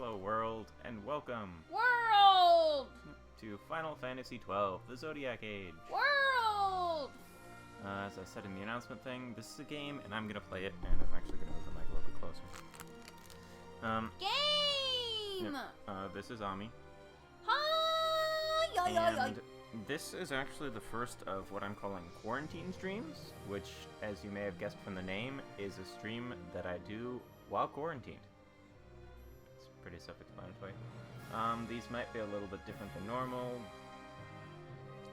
Hello world, and welcome World! to Final Fantasy XII, the Zodiac Age. World! As I said in the announcement thing, this is a game, and I'm gonna play it, and I'm actually gonna move the mic a little bit closer. Game! This is Ami. Hi! And this is actually the first of what I'm calling quarantine streams, which, as you may have guessed from the name, is a stream that I do while quarantined. It's pretty self-explanatory. These might be a little bit different than normal.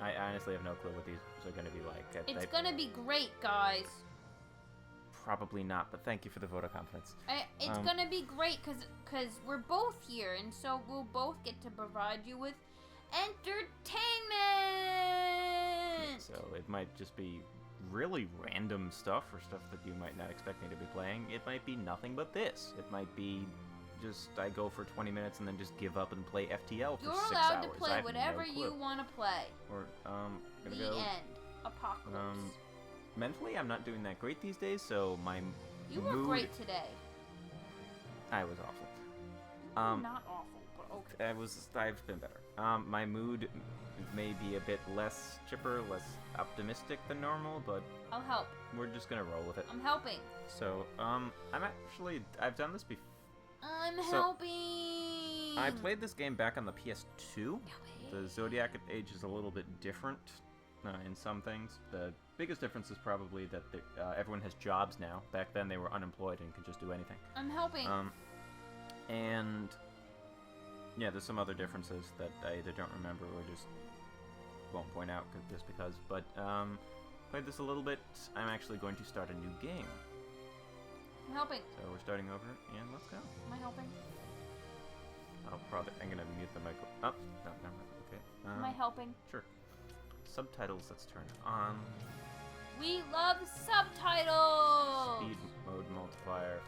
I honestly have no clue what these are going to be like. It's gonna be great, guys. Probably not, but thank you for the vote of confidence. It's gonna be great, cause we're both here, and so we'll both get to provide you with entertainment! So it might just be really random stuff, or stuff that you might not expect me to be playing. It might be nothing but this. It might be just I go for 20 minutes and then just give up and play FTL for 6 hours. You're allowed to play whatever you want to play. Or, The gonna go, end. Apocalypse. Mentally, I'm not doing that great these days, so my You were mood... great today. I was awful. Not awful, but okay. I've been better. My mood may be a bit less chipper, less optimistic than normal, but I'll help. we're just gonna roll with it. I'm helping. So, I've done this before. I'm helping! I played this game back on the PS2. The Zodiac Age is a little bit different in some things. The biggest difference is probably that everyone has jobs now. Back then they were unemployed and could just do anything. I'm helping. And yeah, there's some other differences that I either don't remember or just won't point out just because. But played this a little bit. I'm actually going to start a new game. I'm helping. So we're starting over, and let's go. Am I helping? I'm gonna mute the mic. Oh, no, never mind. Okay. Am I helping? Sure. Subtitles, let's turn on. We love subtitles! Speed mode multiplier.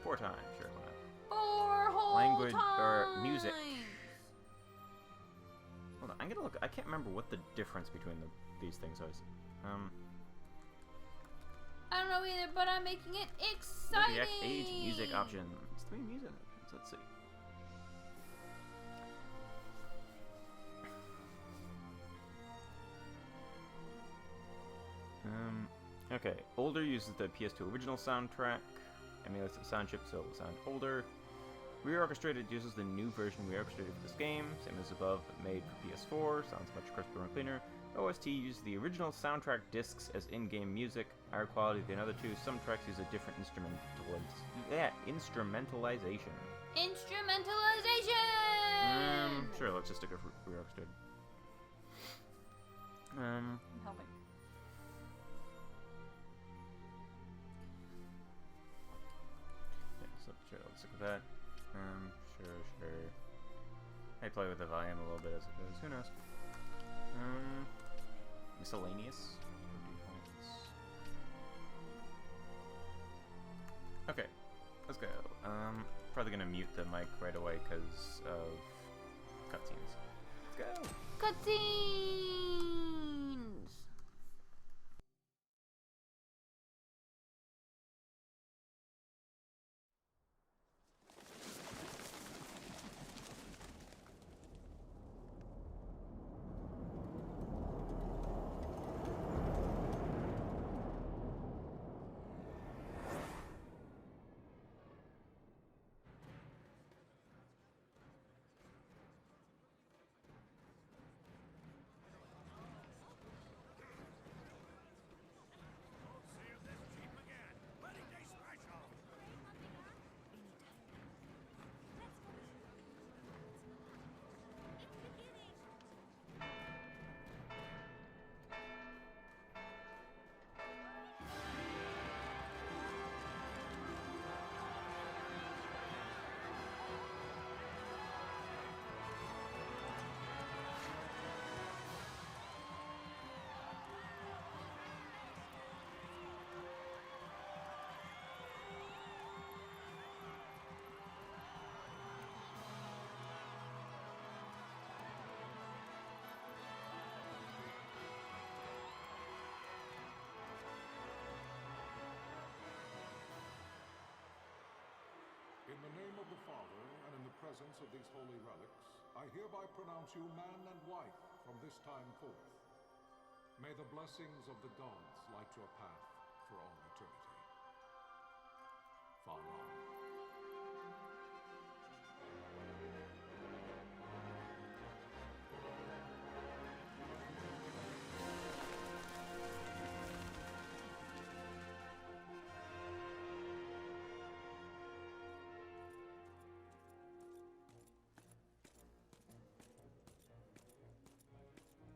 4 times, sure, why not? 4 whole Language, times! or music. Hold on, I'm gonna look. I can't remember what the difference between these things is. I don't know either, but I'm making it exciting! Zodiac Age music options. 3 music options, let's see. Okay, older uses the PS2 original soundtrack, emulates the sound chip so it will sound older. Reorchestrated uses the new version reorchestrated for this game, same as above, but made for PS4, sounds much crisper and cleaner. OST uses the original soundtrack discs as in-game music, higher quality than the other two. Some tracks use a different instrumentalization. Instrumentalization! Sure, let's just stick with reorchestrated. I'm helping. Sure, let's stick with that. Sure. I play with the volume a little bit as it goes. Who knows? Miscellaneous. Okay, let's go. Probably gonna mute the mic right away because of cutscenes. Let's go. Cutscenes! In the name of the Father, presence of these holy relics, I hereby pronounce you man and wife from this time forth. May the blessings of the gods light your path for all eternity. Far on.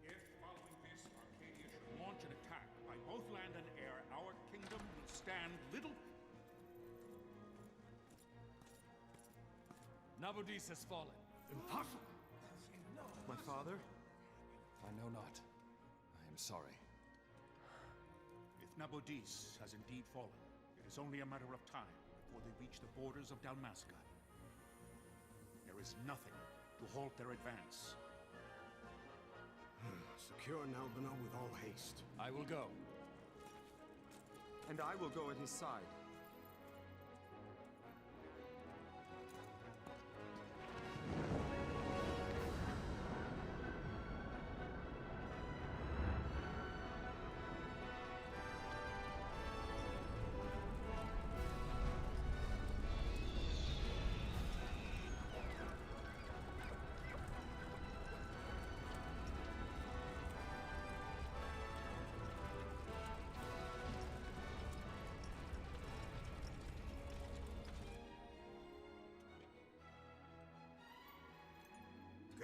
If, following this, Arcadia should launch an attack by both land and air, our kingdom will stand little... Nabudis has fallen. Impossible! My father? I know not. I am sorry. If Nabudis has indeed fallen, it is only a matter of time before they reach the borders of Dalmasca. There is nothing to halt their advance. Secure Nalbina with all haste. I will go. And I will go at his side.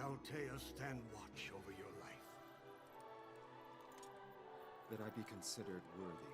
Galtea, stand watch over your life. That I be considered worthy.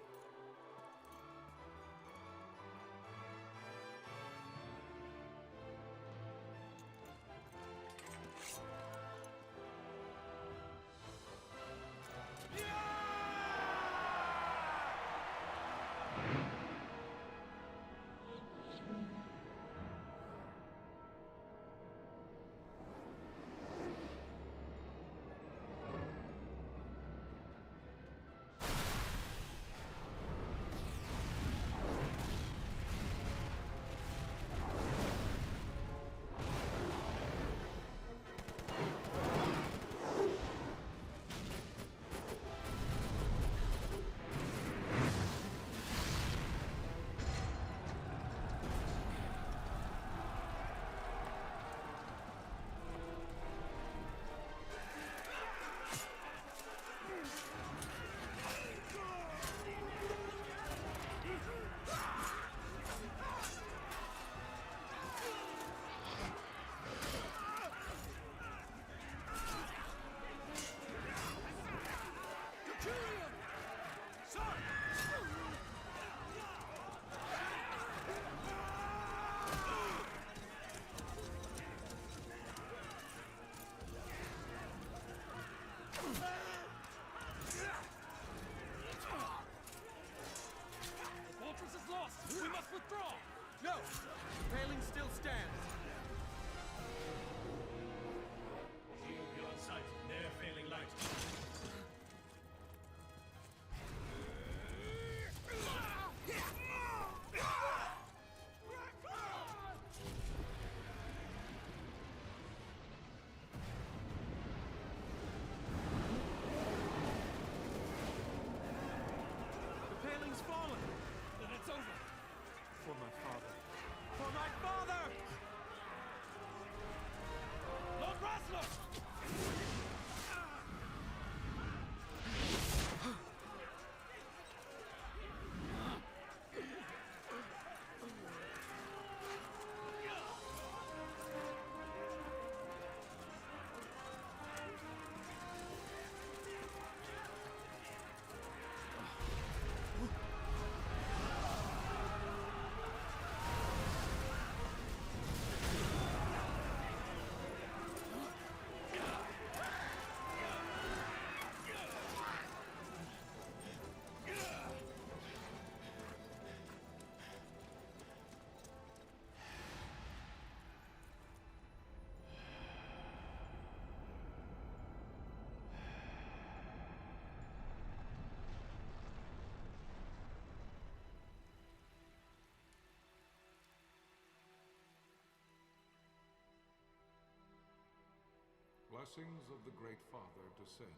blessings of the Great Father descend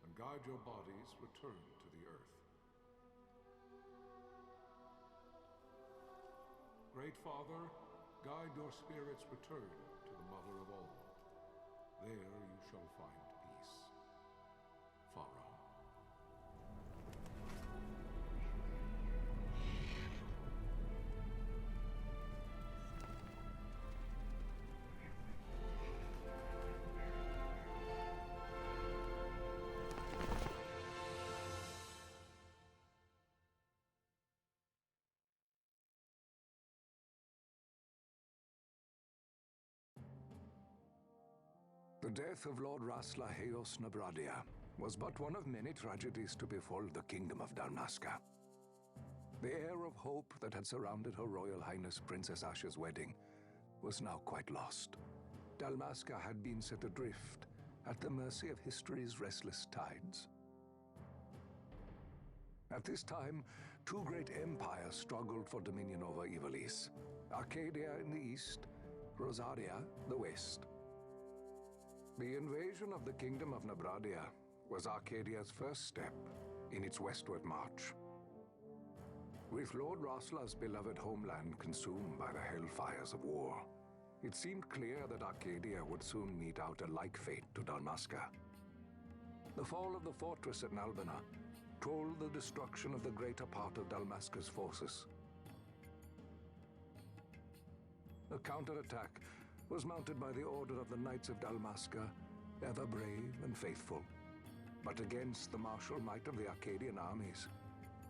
and guide your bodies return to the earth. Great Father, guide your spirits return to the Mother of all. There you shall find peace. Pharaoh. The death of Lord Rasla Heos Nabradia was but one of many tragedies to befall the Kingdom of Dalmasca. The air of hope that had surrounded Her Royal Highness Princess Asha's wedding was now quite lost. Dalmasca had been set adrift at the mercy of history's restless tides. At this time, two great empires struggled for dominion over Ivalice: Arcadia in the east, Rosaria the west. The invasion of the Kingdom of Nabradia was Arcadia's first step in its westward march. With Lord Rasla's beloved homeland consumed by the hellfires of war, it seemed clear that Arcadia would soon mete out a like fate to Dalmasca. The fall of the fortress at Nalbina told the destruction of the greater part of Dalmasca's forces. A counterattack was mounted by the order of the Knights of Dalmasca, ever brave and faithful. But against the martial might of the Arcadian armies,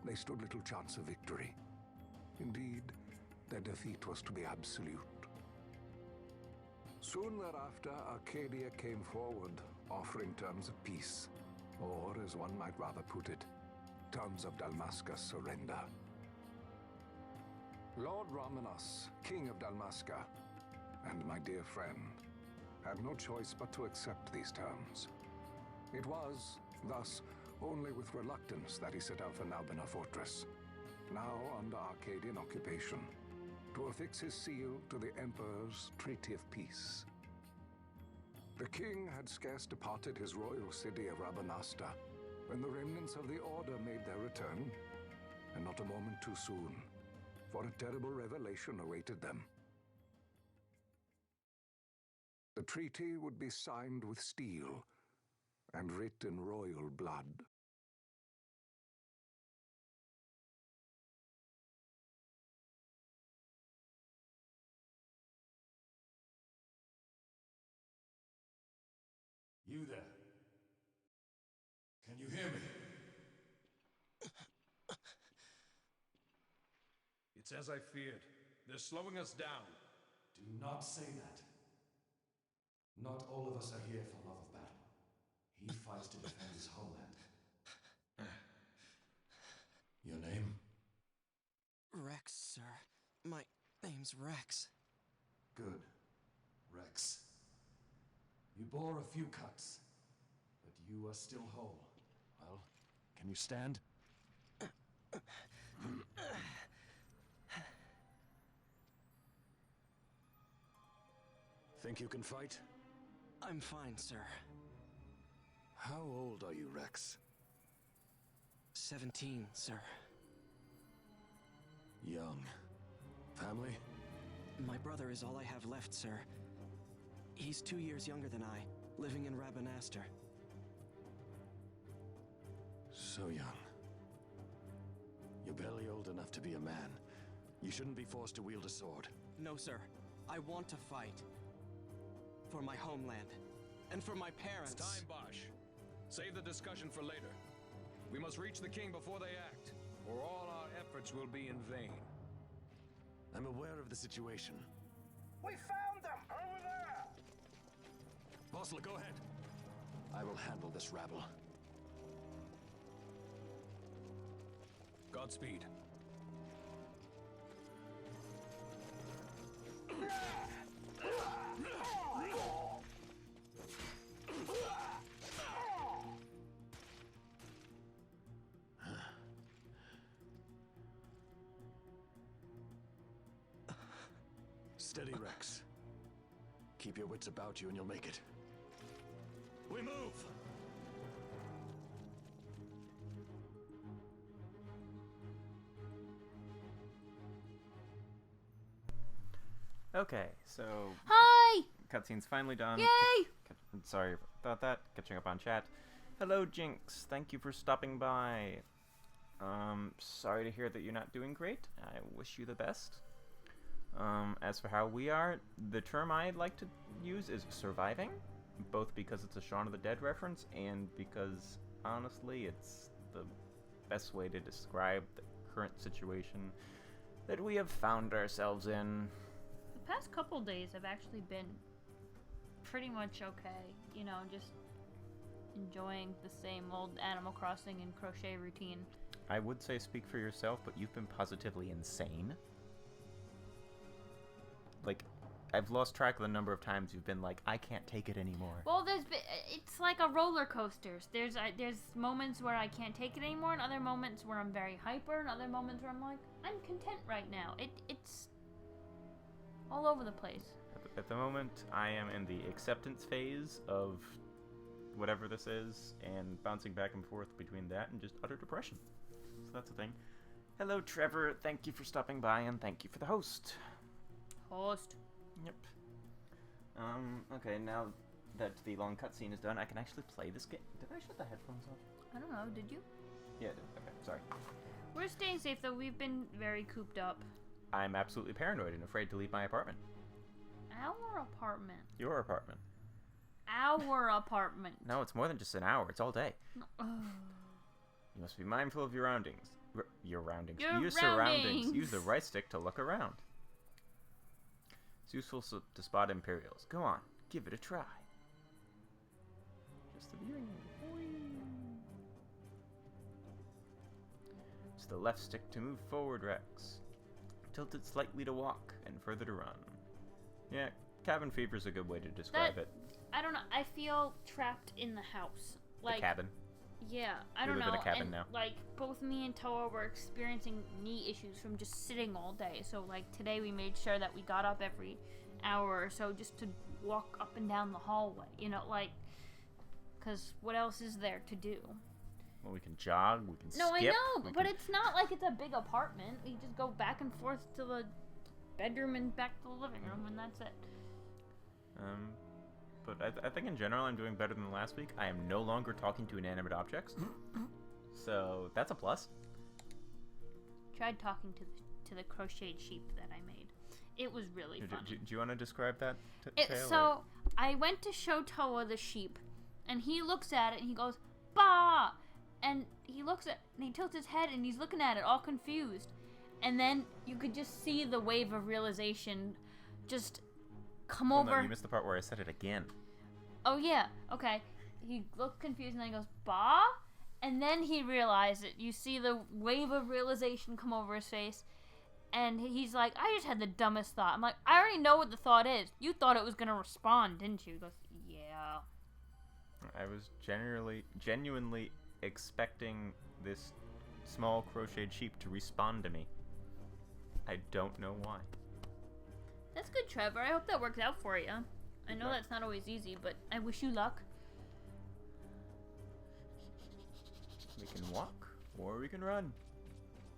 they stood little chance of victory. Indeed, their defeat was to be absolute. Soon thereafter, Arcadia came forward, offering terms of peace, or, as one might rather put it, terms of Dalmasca's surrender. Lord Ramenas, King of Dalmasca, and my dear friend, had no choice but to accept these terms. It was, thus, only with reluctance that he set out for Nalbina Fortress, now under Arcadian occupation, to affix his seal to the Emperor's Treaty of Peace. The king had scarce departed his royal city of Rabanasta when the remnants of the Order made their return, and not a moment too soon, for a terrible revelation awaited them. The treaty would be signed with steel and writ in royal blood. You there? Can you hear me? It's as I feared. They're slowing us down. Do not say that. Not all of us are here for love of battle. He fights to defend his homeland. Your name? Rex, sir. My name's Rex. Good. Rex. You bore a few cuts, but you are still whole. Well, can you stand? Think you can fight? I'm fine, sir. How old are you, Rex? 17, sir. Young. Family? My brother is all I have left, sir. He's 2 years younger than I, living in Rabanastre. So young. You're barely old enough to be a man. You shouldn't be forced to wield a sword. No, sir. I want to fight. For my homeland. And for my parents. It's time, Bosch. Save the discussion for later. We must reach the king before they act, or all our efforts will be in vain. I'm aware of the situation. We found them! Over there! Bosla, go ahead. I will handle this rabble. Godspeed. Steady, Rex. Keep your wits about you and you'll make it. We move! Okay, so Hi! cutscene's finally done. Yay! Sorry about that. Catching up on chat. Hello, Jinx. Thank you for stopping by. Sorry to hear that you're not doing great. I wish you the best. As for how we are, the term I'd like to use is surviving, both because it's a Shaun of the Dead reference and because, honestly, it's the best way to describe the current situation that we have found ourselves in. The past couple days have actually been pretty much okay. You know, just enjoying the same old Animal Crossing and crochet routine. I would say speak for yourself, but you've been positively insane. Like, I've lost track of the number of times you've been like, I can't take it anymore. Well, it's like a roller coaster. There's moments where I can't take it anymore, and other moments where I'm very hyper, and other moments where I'm like, I'm content right now. It's all over the place. At the moment, I am in the acceptance phase of whatever this is, and bouncing back and forth between that and just utter depression. So that's the thing. Hello, Trevor. Thank you for stopping by, and thank you for the host. Host. Yep. Okay, now that the long cutscene is done, I can actually play this game. Did I shut the headphones off? I don't know, did you? Yeah, I did. Okay, sorry. We're staying safe, though. We've been very cooped up. I'm absolutely paranoid and afraid to leave my apartment. Our apartment. Your apartment. Our apartment. No, it's more than just an hour. It's all day. You must be mindful of your surroundings. Your surroundings. Use the right stick to look around. It's useful to spot Imperials. Go on, give it a try. Just the viewing. It's the left stick to move forward, Rex. Tilt it slightly to walk, and further to run. Yeah, cabin fever is a good way to describe it. I don't know. I feel trapped in the house. Like, the cabin. Yeah, I don't know. You live in a cabin and now. Like, both me and Toa were experiencing knee issues from just sitting all day. So, like, today we made sure that we got up every hour or so just to walk up and down the hallway. You know, like, because what else is there to do? Well, we can jog, we can skip. No, I know, but it's not like it's a big apartment. We just go back and forth to the bedroom and back to the living room, and that's it. But I think in general I'm doing better than last week. I am no longer talking to inanimate objects, so that's a plus. Tried talking to the crocheted sheep that I made. It was really funny. Do you want to describe that? So I went to show Toa the sheep, and he looks at it and he goes, "Bah!" And he looks at and he tilts his head and he's looking at it all confused, and then you could just see the wave of realization just come over. No, you missed the part where I said it again. Oh yeah, okay. He looked confused and then he goes, "Bah?" And then he realized it. You see the wave of realization come over his face, and he's like, "I just had the dumbest thought." I'm like, "I already know what the thought is. You thought it was gonna respond, didn't you?" He goes, "Yeah." I was genuinely expecting this small crocheted sheep to respond to me. I don't know why. That's good, Trevor. I hope that works out for you. I know that's not always easy, but I wish you luck. We can walk, or we can run.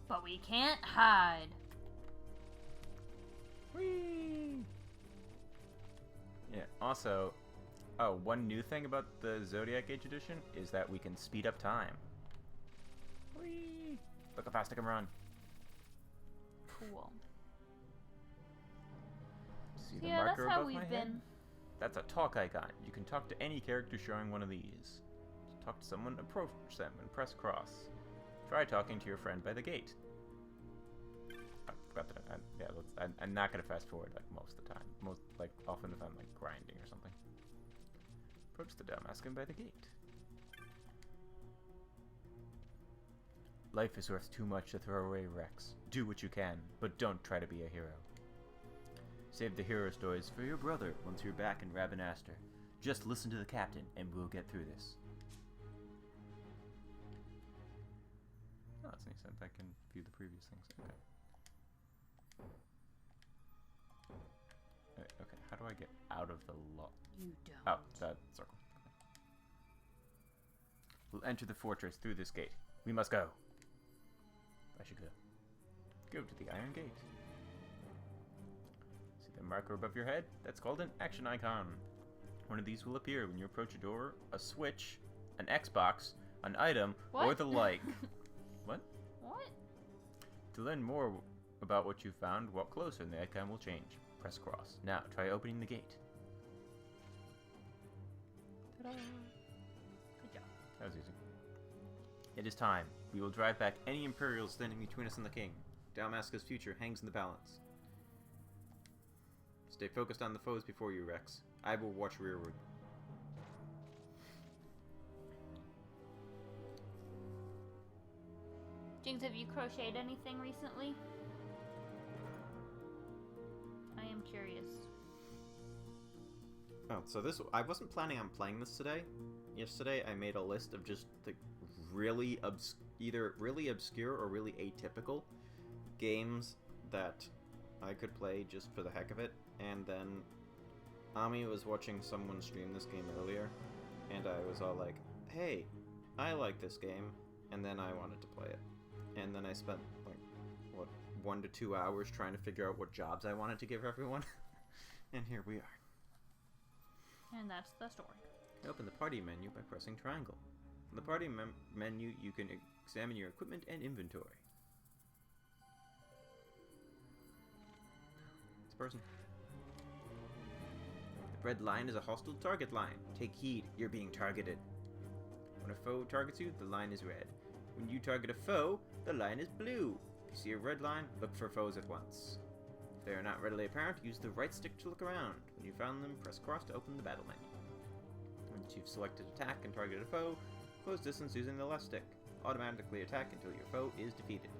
But we can't hide. Whee! Yeah, also, one new thing about the Zodiac Age Edition is that we can speed up time. Whee! Look how fast I can run. Cool. See the Yeah, marker that's how above my we've head? been. That's a talk icon. You can talk to any character showing one of these. Talk to someone, approach them, and press cross. Try talking to your friend by the gate. I forgot that. I'm not gonna fast forward like most of the time. Often if I'm like grinding or something. Approach the dumb, ask him by the gate. Life is worth too much to throw away, Rex. Do what you can, but don't try to be a hero. Save the hero stories for your brother once you're back in Rabanastre. Just listen to the captain and we'll get through this. Oh, that's nice. I can view the previous things. Okay. Okay, how do I get out of the lock? You don't. Oh, that circle. We'll enter the fortress through this gate. We must go. I should go. Go to the iron gate. See the marker above your head? That's called an action icon. One of these will appear when you approach a door, a switch, an Xbox, an item, or What? the like. What? What? To learn more about what you found, walk closer and the icon will change. Press cross. Now, try opening the gate. Ta-da! Good job. That was easy. It is time. We will drive back any Imperials standing between us and the King. Dalmasca's future hangs in the balance. Stay focused on the foes before you, Rex. I will watch rearward. Jinx, have you crocheted anything recently? I am curious. Oh, so I wasn't planning on playing this today. Yesterday I made a list of just the really either really obscure or really atypical games that I could play just for the heck of it, and then Ami was watching someone stream this game earlier, and I was all like, hey, I like this game, and then I wanted to play it. And then I spent, like, what, 1 to 2 hours trying to figure out what jobs I wanted to give everyone. And here we are. And that's the story. Open the party menu by pressing triangle. In the party menu, you can examine your equipment and inventory. It's a person. The red line is a hostile target line. Take heed, you're being targeted. When a foe targets you, the line is red. When you target a foe, the line is blue. If you see a red line, look for foes at once. If they are not readily apparent, use the right stick to look around. When you found them, press cross to open the battle menu. Once you've selected attack and targeted a foe, close distance using the left stick. Automatically attack until your foe is defeated.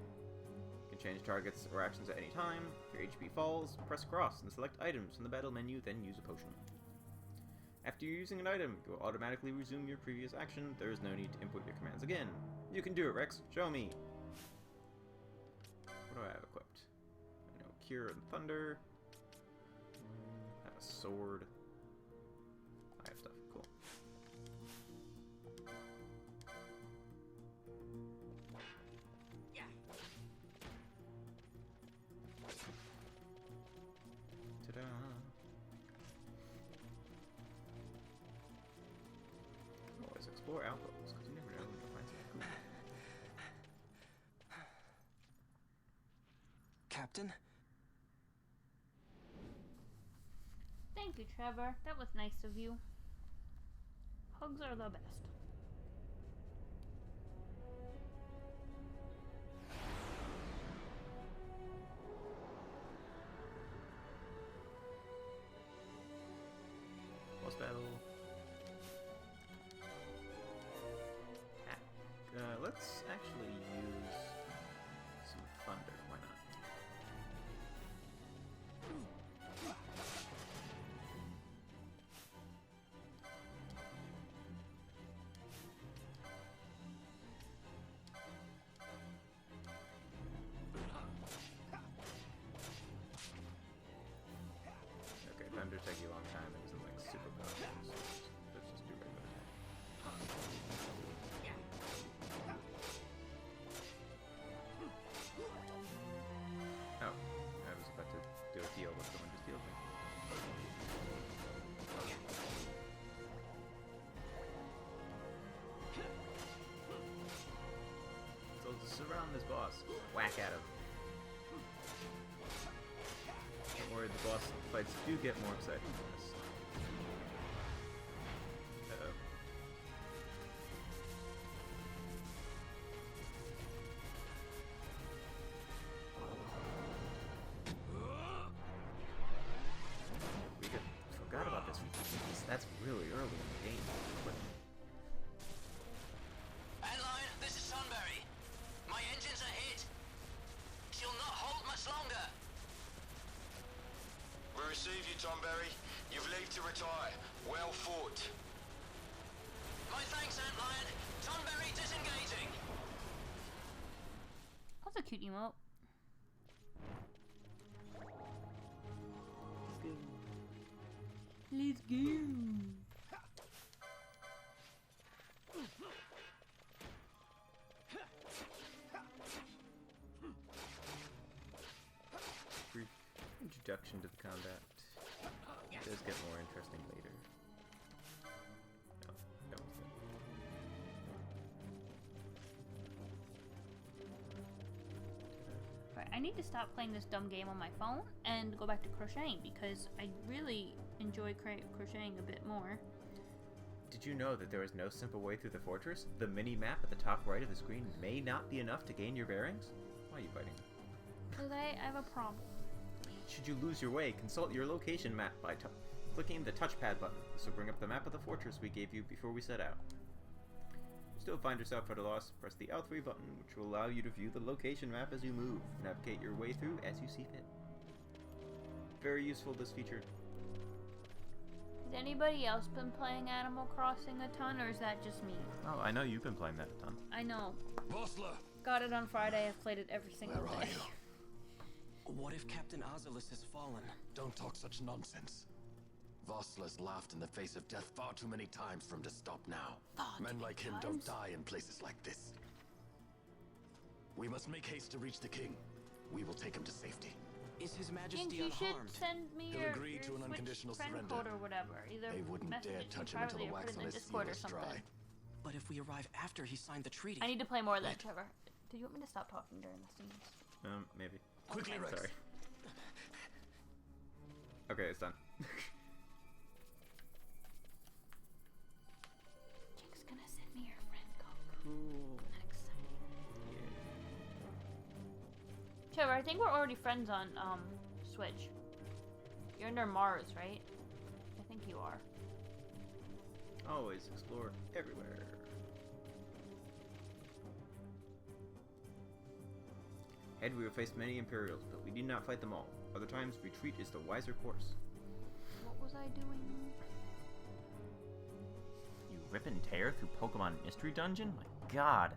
You can change targets or actions at any time. If your HP falls, press cross and select items from the battle menu, then use a potion. After you're using an item, you will automatically resume your previous action. There is no need to input your commands again. You can do it, Rex. Show me. What do I have equipped? I know Cure and Thunder. I have a sword. I have stuff. Cool. Ta-da! Always explore outposts, because you never know when you'll find something cool. Captain? Thank you, Trevor. That was nice of you. Hugs are the best. Boss battle. Let's actually use some thunder. Why not? Okay, thunder take you a long time and isn't like super powerful, so let's just do regular attack. Oh, I was about to do a heal, but someone just healed me. So to surround this boss, whack at him. Don't worry, the boss fights do get more exciting than this. Uh-oh. Forgot about this. That's really early in the game. But Adeline, this is Sunbury. My engines are hit. She'll not hold much longer. We receive you, Tomberry. You've leave to retire. Well fought. My thanks, Antlion. Sunbury disengaging. That's a cute emote. Let's go. introduction to the combat. It does get more interesting later. Oh, that was good. Right, I need to stop playing this dumb game on my phone and go back to crocheting because I really enjoy crocheting a bit more. Did you know that there is no simple way through the fortress? The mini-map at the top right of the screen may not be enough to gain your bearings? Why are you biting? Because I have a problem. Should you lose your way, consult your location map by clicking the touchpad button. This will bring up the map of the fortress we gave you before we set out. Still find yourself at a loss, press the L3 button, which will allow you to view the location map as you move. Navigate your way through as you see fit. Very useful, this feature. Has anybody else been playing Animal Crossing a ton, or is that just me? Oh, I know you've been playing that a ton. I know. Vossler! Got it on Friday. I've played it every single Where are day. you? What if Captain Ozilus has fallen? Don't talk such nonsense. Vossler's laughed in the face of death far too many times for him to stop now. Men like him don't die in places like this. We must make haste to reach the king. We will take him to safety. Is His Majesty King, you should unharmed? send me He'll your, agree your to an Switch unconditional friend surrender. code or whatever. Either They wouldn't message dare it to me touch him until privately the or put wax it in on the his Discord heel or is something. dry. But if we arrive after he signed the treaty... I need to play more of that, Trevor. Did you want me to stop talking during the scenes? Maybe. Quickly, Rex. Sorry. Okay, it's done. Jake's gonna send me your friend code. Cool. I'm not excited. Yeah. Trevor, I think we're already friends on Switch. You're under Mars, right? I think you are. Always explore everywhere. Ahead we have faced many Imperials, but we need not fight them all. Other times, retreat is the wiser course. What was I doing? You rip and tear through Pokemon Mystery Dungeon? My god!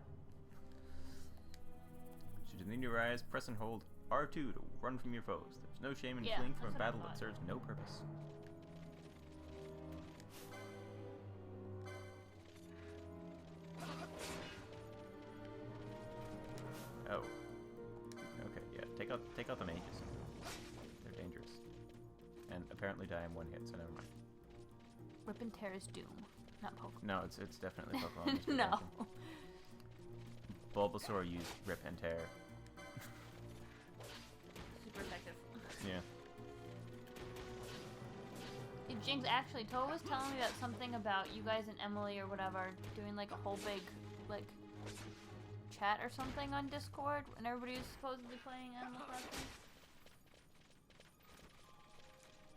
Should you need to rise, press and hold R2 to run from your foes. There's no shame in fleeing from a battle that serves no purpose. Oh. Okay, yeah. Take out the mages. They're dangerous. And apparently die in one hit, so never mind. Rip and tear is Doom, not Pokemon. No, it's definitely Pokemon Mystery No. Dungeon. Bulbasaur used rip and tear. Super effective. Yeah. Hey, Jinx, actually, Toa was telling me about something about you guys and Emily or whatever doing like a whole big, like, chat or something on Discord when everybody was supposedly playing Animal Crossing.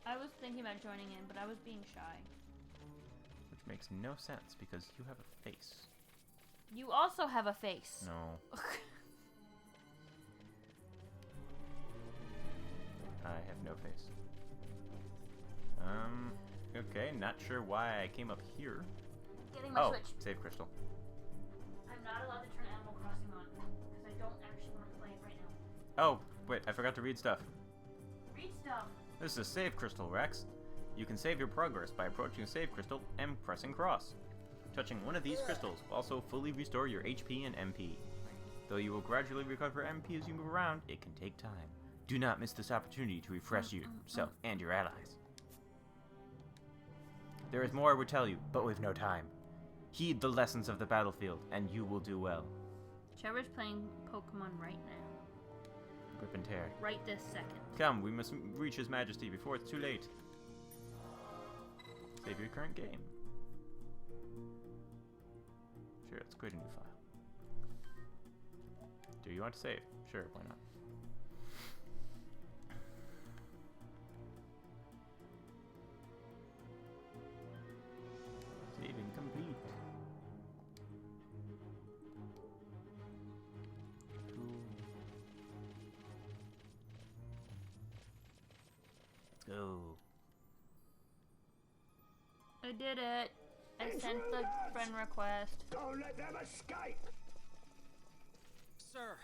I was thinking about joining in, but I was being shy. Which makes no sense because you have a face. You also have a face. No. I have no face. Okay, not sure why I came up here. Getting my Switch. Save crystal. I'm not allowed to turn Animal Crossing on because I don't actually want to play it right now. Oh, wait, I forgot to read stuff. Read stuff. This is a save crystal, Rex. You can save your progress by approaching a save crystal and pressing cross. Touching one of these crystals will also fully restore your HP and MP. Though you will gradually recover MP as you move around, it can take time. Do not miss this opportunity to refresh yourself and your allies. There is more I would tell you, but we've no time. Heed the lessons of the battlefield, and you will do well. Trevor's playing Pokemon right now. Rip and tear. Right this second. Come, we must reach His Majesty before it's too late. Save your current game. Sure, let's create a new file. Do you want to save? Sure, why not? Saving complete. Let's go. I did it. I sent the friend request. Don't let them escape! Sir,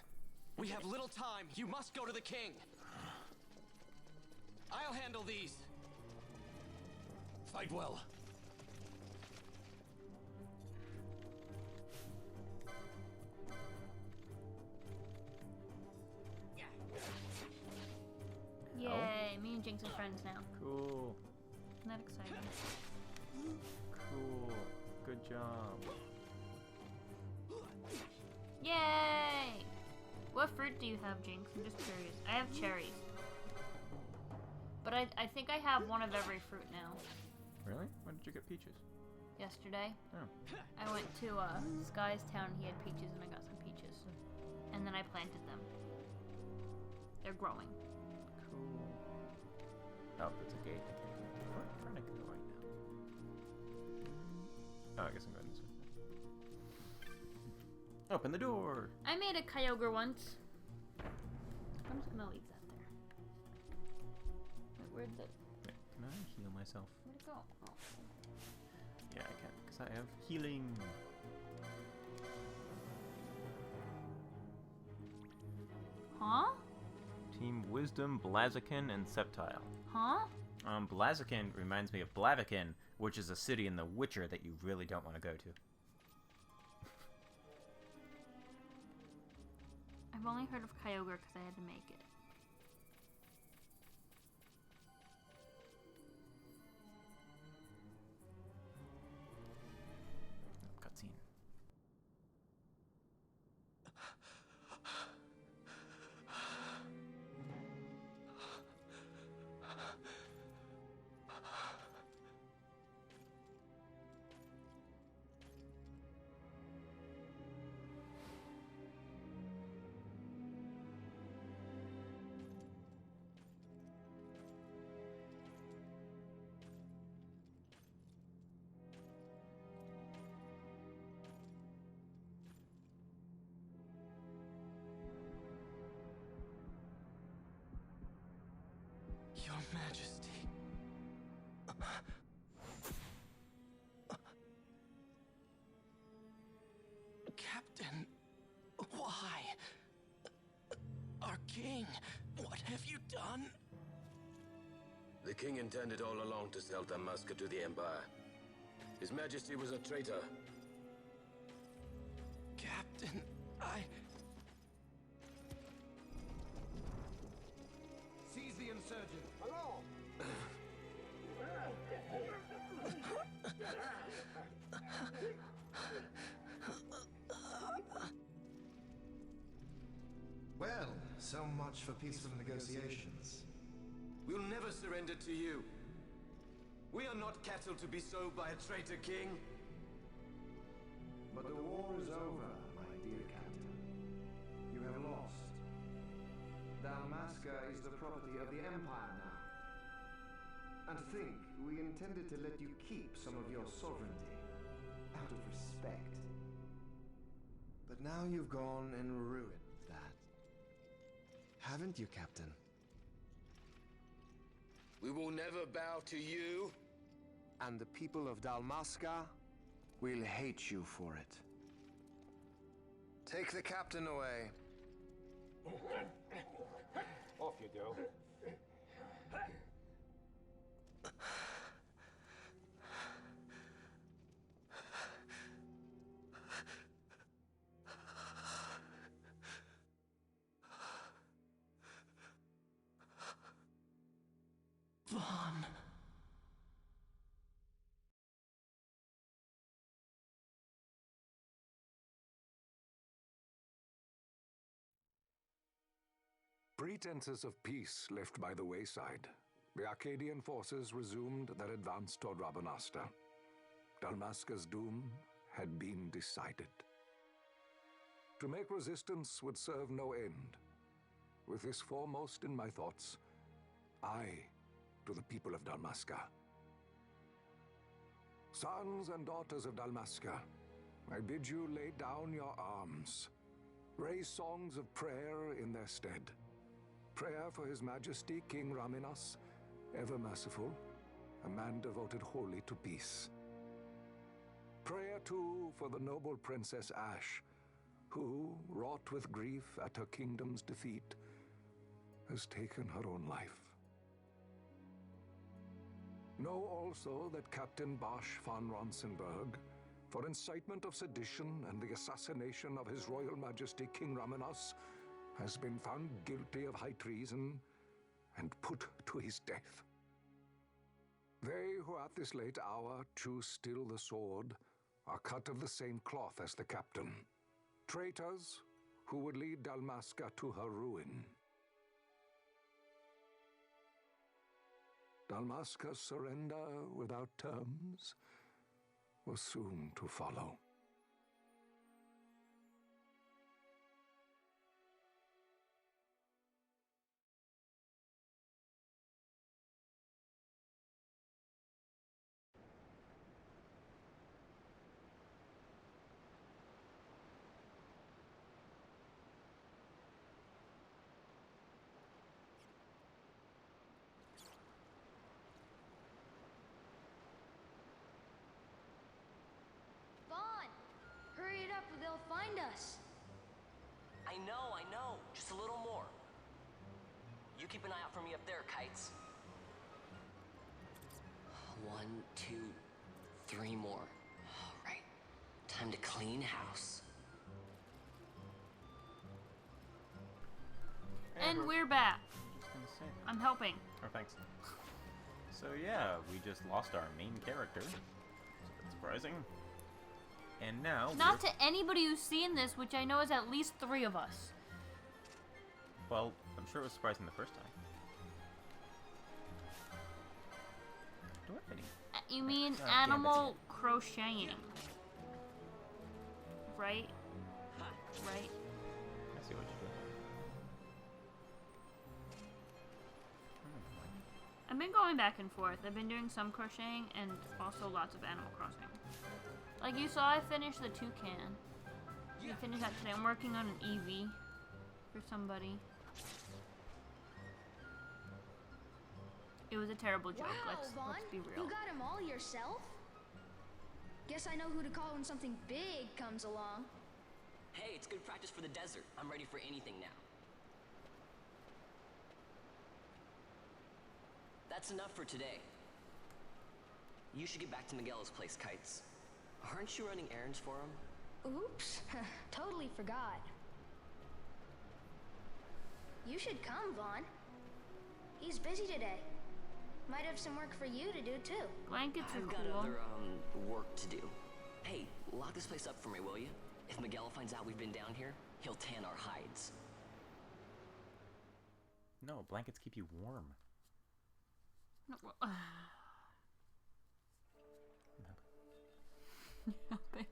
we have little time. You must go to the king. I'll handle these. Fight well. Yay, me and Jinx making some friends now. Cool. Isn't that exciting? Cool. Good job. Yay! What fruit do you have, Jinx? I'm just curious. I have cherries. But I think I have one of every fruit now. Really? When did you get peaches? Yesterday. Oh. I went to Sky's town, he had peaches, and I got some peaches. And then I planted them. They're growing. Cool. Oh, that's a gate. Where can I go right now? Oh, I guess I'm going this way. Open the door! I made a Kyogre once. I'm just gonna leave that there. Wait, where'd the... Wait, can I heal myself? Where'd it go? Oh. Yeah, I can, because I have healing. Huh? Team Wisdom, Blaziken, and Sceptile. Huh? Blaziken reminds me of Blaviken, which is a city in The Witcher that you really don't want to go to. I've only heard of Kyogre because I had to make it. Cutscene. Your Majesty. Captain, why? Our king, what have you done? The king intended all along to sell Damaska to the Empire. His Majesty was a traitor. Captain, Seize the insurgent. Along! Well, so much for peaceful negotiations. We'll never surrender to you. We are not cattle to be sold by a traitor king. But the war is over, my dear captain. You have lost. Dalmasca is the property of the Empire now. And think, we intended to let you keep some of your sovereignty, out of respect. But now you've gone and ruined that. Haven't you, Captain? We will never bow to you. And the people of Dalmasca will hate you for it. Take the captain away. Off you go. Vaughn. Pretenses of peace left by the wayside, the Arcadian forces resumed their advance toward Rabanasta. Dalmasca's doom had been decided. To make resistance would serve no end. With this foremost in my thoughts, I to the people of Dalmasca. Sons and daughters of Dalmasca, I bid you lay down your arms. Raise songs of prayer in their stead. Prayer for His Majesty King Raminas, ever merciful, a man devoted wholly to peace. Prayer, too, for the noble Princess Ash, who, wrought with grief at her kingdom's defeat, has taken her own life. Know also that Captain Bosch von Ronsenberg, for incitement of sedition and the assassination of His Royal Majesty King Raminas, has been found guilty of high treason and put to his death. They who at this late hour choose still the sword are cut of the same cloth as the captain. Traitors who would lead Dalmasca to her ruin. Dalmasca's surrender without terms was soon to follow. Hurry it up or they'll find us. I know. Just a little more. You keep an eye out for me up there, Kites. 1, 2, 3 more. All right. Time to clean house. And we're back. I was gonna say. I'm helping. Oh, thanks. So yeah, we just lost our main character. It's a bit surprising. And now not to anybody who's seen this, which I know is at least 3 of us. Well, I'm sure it was surprising the first time. Do I have any? You mean Oh, animal crocheting, right? Right. I see what you're doing. I've been going back and forth. I've been doing some crocheting and also lots of Animal Crossing. Like you saw, I finished the toucan. I finished that today. I'm working on an EV for somebody. It was a terrible joke. Wow, Let's be real. You got them all yourself? Guess I know who to call when something big comes along. Hey, it's good practice for the desert. I'm ready for anything now. That's enough for today. You should get back to Miguel's place, Kites. Aren't you running errands for him? Oops, totally forgot. You should come, Vaughn. He's busy today. Might have some work for you to do, too. Blankets are I've cool. got other, work to do. Hey, lock this place up for me, will you? If Miguel finds out we've been down here, he'll tan our hides. No, blankets keep you warm. No, well, Nothing.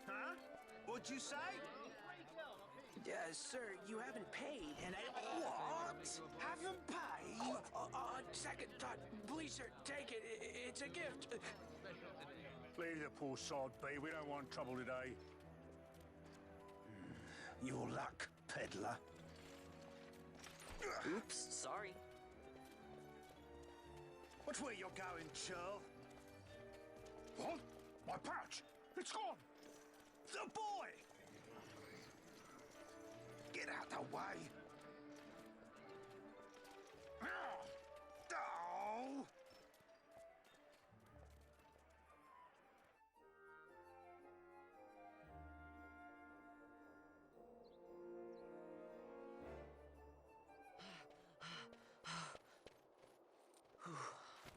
Huh? What'd you say? Sir, you haven't paid, and I... What? Haven't paid? Second thought. Please, sir, take it. It's a gift. Leave the poor sod be. We don't want trouble today. Your luck, peddler. Oops, sorry. Watch where you're going, churl. What? My pouch! It's gone! The boy! Get out the way! Oh!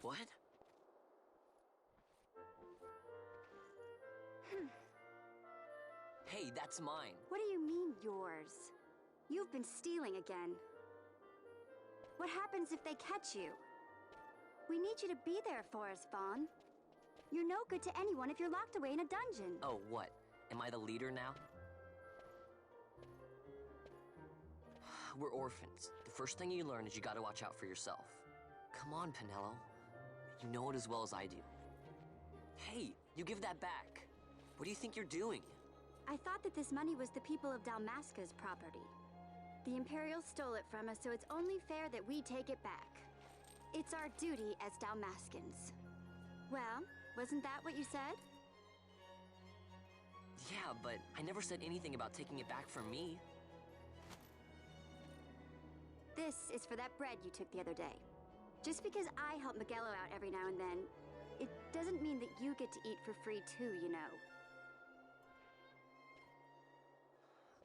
What? Hey, that's mine. What do you mean, yours? You've been stealing again. What happens if they catch you? We need you to be there for us, Vaughn. You're no good to anyone if you're locked away in a dungeon. Oh, what? Am I the leader now? We're orphans. The first thing you learn is you gotta watch out for yourself. Come on, Pinello. You know it as well as I do. Hey, you give that back. What do you think you're doing? I thought that this money was the people of Dalmasca's property. The Imperials stole it from us, so it's only fair that we take it back. It's our duty as Dalmascans. Well, wasn't that what you said? Yeah, but I never said anything about taking it back from me. This is for that bread you took the other day. Just because I help Miguelo out every now and then, it doesn't mean that you get to eat for free too, you know.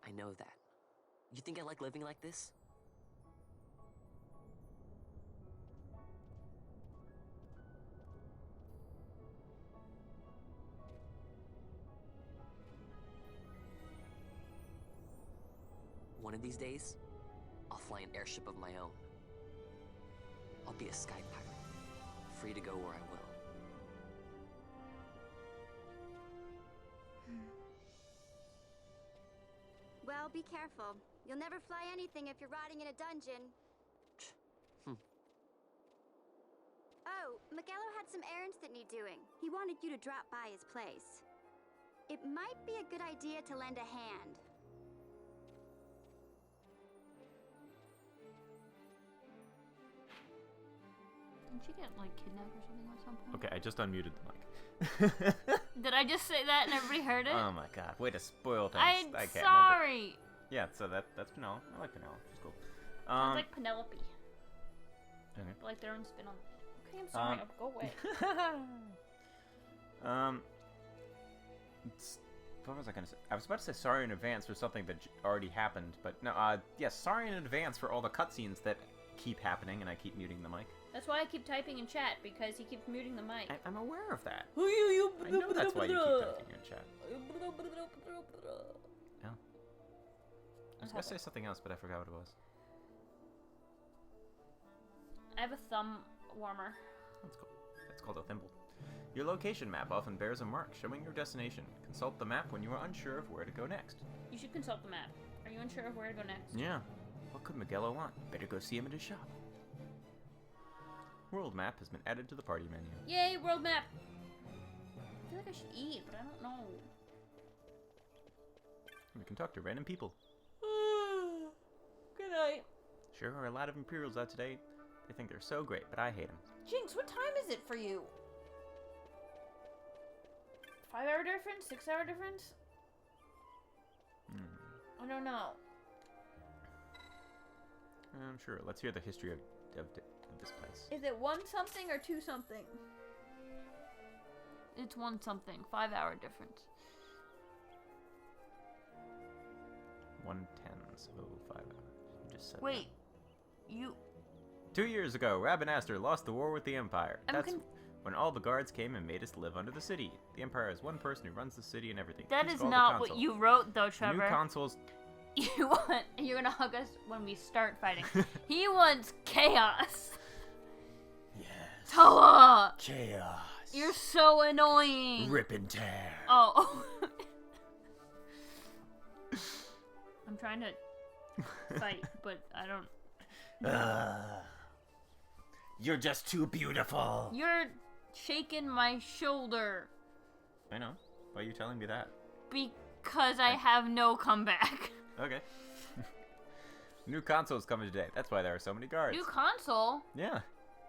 I know that. You think I like living like this? One of these days, I'll fly an airship of my own. I'll be a sky pirate, free to go where I will. Well, be careful. You'll never fly anything if you're rotting in a dungeon. Oh, Miguelo had some errands that need doing. He wanted you to drop by his place. It might be a good idea to lend a hand. Didn't she get, like, kidnapped or something at some point? Okay, I just unmuted the mic. Did I just say that and everybody heard it? Oh my god, way to spoil things. I'm I can't sorry. Remember. Yeah, so that's Penelope. I like Penelope. She's cool. Sounds like Penelope. Okay. But, like their own spin on it. Okay, I'm sorry. I'll go away. What was I gonna say? I was about to say sorry in advance for something that already happened, but no. Yes, sorry in advance for all the cutscenes that keep happening, and I keep muting the mic. That's why I keep typing in chat, because he keeps muting the mic. I'm aware of that. I know that's why you keep typing in chat. Oh. I was gonna say something else, but I forgot what it was. I have a thumb warmer. That's cool. It's called a thimble. Your location map often bears a mark showing your destination. Consult the map when you are unsure of where to go next. You should consult the map. Are you unsure of where to go next? Yeah. What could Miguelo want? Better go see him at his shop. World map has been added to the party menu. Yay, world map! I feel like I should eat, but I don't know. We can talk to random people. Good night. Sure are a lot of Imperials out today. They think they're so great, but I hate them. Jinx, what time is it for you? 5-hour difference? 6-hour difference? I don't know. Sure. Let's hear the history of this place. Is it 1 something or 2 something? It's 1 something. 5-hour difference. 1:10, so 5 hours. You just said Wait. You... 2 years ago, Rabanastre lost the war with the Empire. That's when all the guards came and made us live under the city. The Empire is one person who runs the city and everything. That He's is called not the what Consul. you wrote, though, Trevor. New consoles. You're gonna hug us when we start fighting. He wants chaos. Yes. Toa! Chaos. You're so annoying. Rip and tear. Oh. I'm trying to fight, but I don't. You're just too beautiful. You're shaking my shoulder. I know. Why are you telling me that? Because I have no comeback. Okay. New console's coming today. That's why there are so many guards. New console? Yeah.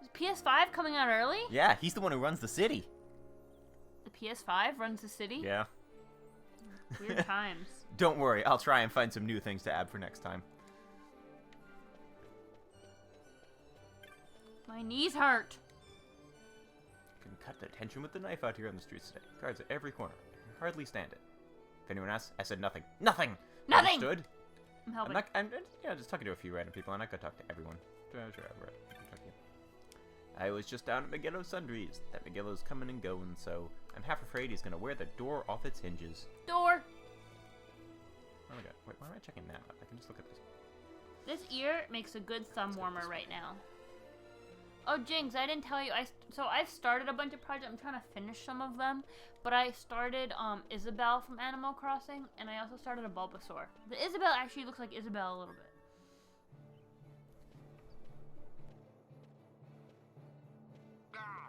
Is PS5 coming out early? Yeah, he's the one who runs the city. The PS5 runs the city? Yeah. Weird times. Don't worry, I'll try and find some new things to add for next time. My knees hurt. You can cut the tension with the knife out here on the streets today. Guards at every corner. I can hardly stand it. If anyone asks, I said nothing. Nothing! Nothing! Understood? I'm helping. I'm just talking to a few random people. I'm not gonna talk to everyone. Sure, I can talk to you. I was just down at Miguelo's Sundries. That Miguelo's coming and going, so I'm half afraid he's gonna wear the door off its hinges. Door! Oh my god. Wait, why am I checking that? I can just look at this. This ear makes a good thumb warmer right now. Oh, Jinx, I didn't tell you. So I've started a bunch of projects. I'm trying to finish some of them. But I started Isabelle from Animal Crossing, and I also started a Bulbasaur. The Isabelle actually looks like Isabelle a little bit.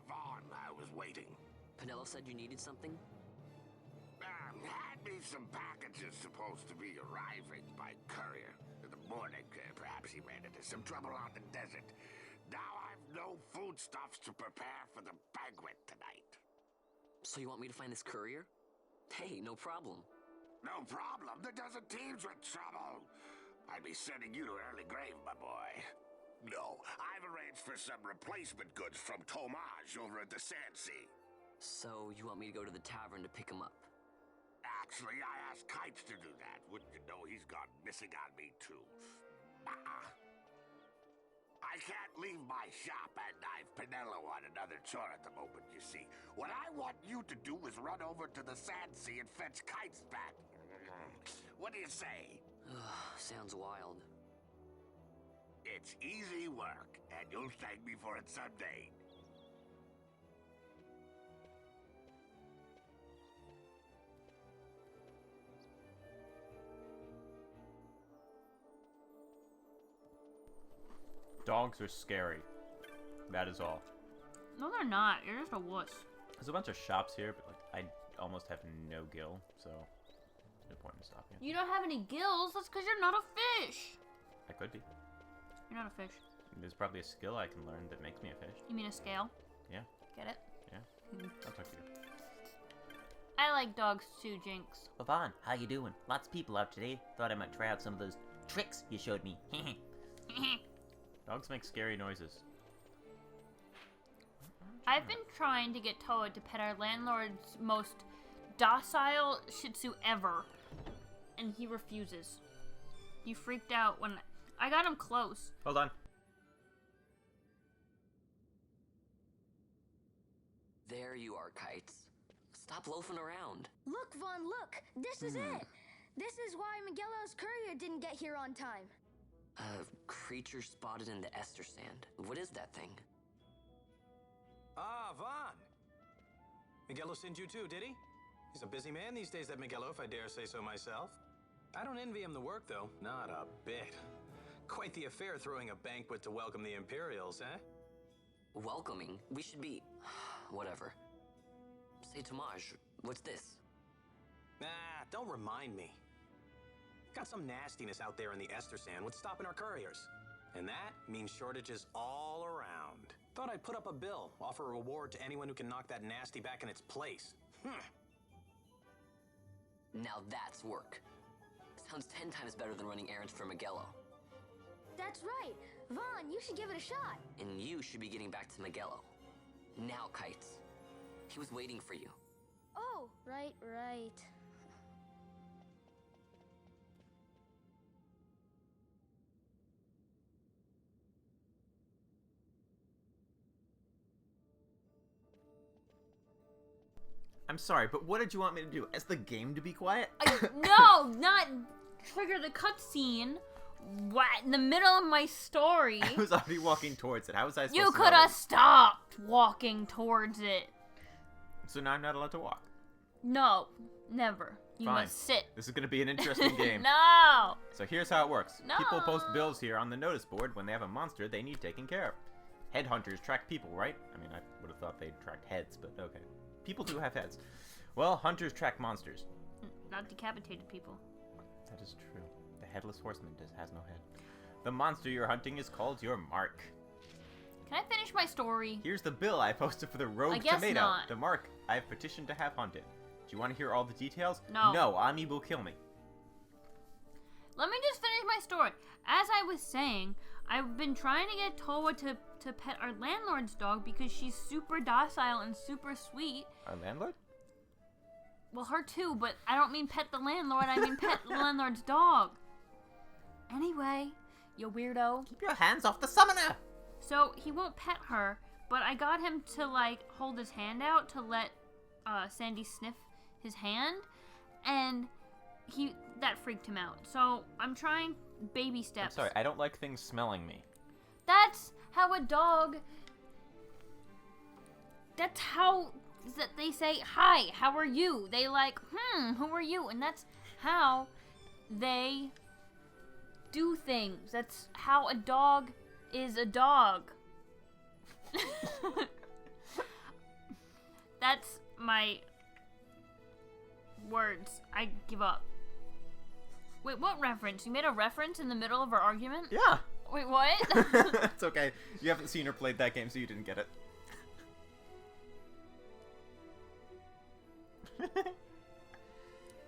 Vaughn, I was waiting. Penelo said you needed something? Had me some packages supposed to be arriving by courier. In the morning, perhaps he ran into some trouble on the desert. Now I've no foodstuffs to prepare for the banquet tonight. So you want me to find this courier? Hey, no problem. No problem. The desert teems with trouble. I'd be sending you to early grave, my boy. No, I've arranged for some replacement goods from Tomage over at the Sand Sea. So, you want me to go to the tavern to pick him up? Actually, I asked Kites to do that. Wouldn't you know he's gone missing on me, too? I can't leave my shop, and I've Pinello on another chore at the moment, you see. What I want you to do is run over to the Sand Sea and fetch Kites back. What do you say? Sounds wild. It's easy work, and you'll thank me for it someday. Dogs are scary. That is all. No, they're not. You're just a wuss. There's a bunch of shops here, but like I almost have no gill, so no point in stopping. You don't have any gills. That's because you're not a fish. I could be. You're not a fish. There's probably a skill I can learn that makes me a fish. You mean a scale? Yeah. Get it? Yeah. I'll talk to you. I like dogs too, Jinx. Well, Vaughn, how you doing? Lots of people out today. Thought I might try out some of those tricks you showed me. Dogs make scary noises. I've been trying to get Toa to pet our landlord's most docile Shih Tzu ever, and he refuses. He freaked out when I got him close. Hold on. There you are, Kites. Stop loafing around. Look, Vaughn, look! This is it! This is why Miguelo's courier didn't get here on time. Creature spotted in the ester sand. What is that thing? Ah, Vaughn. Miguelo sent you too, did he? He's a busy man these days, that Miguelo, if I dare say so myself. I don't envy him the work, though. Not a bit. Quite the affair throwing a banquet to welcome the Imperials, eh? Welcoming? We should be... whatever. Say, Tomage, what's this? Nah, don't remind me. Got some nastiness out there in the ester sand. What's stopping our couriers? And that means shortages all around. Thought I'd put up a bill, offer a reward to anyone who can knock that nasty back in its place. Now that's work. Sounds 10 times better than running errands for Miguelo. That's right. Vaughn, you should give it a shot. And you should be getting back to Miguelo. Now, Kites. He was waiting for you. Oh, right. I'm sorry, but what did you want me to do? Ask the game to be quiet? No, not trigger the cutscene. What in the middle of my story? I was already walking towards it. How was I supposed to You could have stopped walking towards it. So now I'm not allowed to walk? No, never. You Fine. must sit. This is going to be an interesting game. No! So here's how it works. No! People post bills here on the notice board when they have a monster they need taken care of. Headhunters track people, right? I mean, I would have thought they'd tracked heads, but okay. People do have heads. Well, hunters track monsters. Not decapitated people. That is true. The headless horseman has no head. The monster you're hunting is called your mark. Can I finish my story? Here's the bill I posted for the rogue I guess tomato. not. The mark I've petitioned to have hunted. Do you want to hear all the details? No. No, Ami will kill me. Let me just finish my story. As I was saying, I've been trying to get Toa to pet our landlord's dog because she's super docile and super sweet. Our landlord? Well, her too, but I don't mean pet the landlord, I mean pet the landlord's dog. Anyway, you weirdo. Keep your hands off the summoner! So, he won't pet her, but I got him to, like, hold his hand out to let Sandy sniff his hand, and that freaked him out. So, I'm trying baby steps. I'm sorry, I don't like things smelling me. That's how a dog... That's how that they say, hi, how are you? They like, who are you? And that's how they do things. That's how a dog is a dog. That's my words. I give up. Wait, what reference? You made a reference in the middle of our argument? Yeah. Wait, what? It's okay. You haven't seen or played that game, so you didn't get it.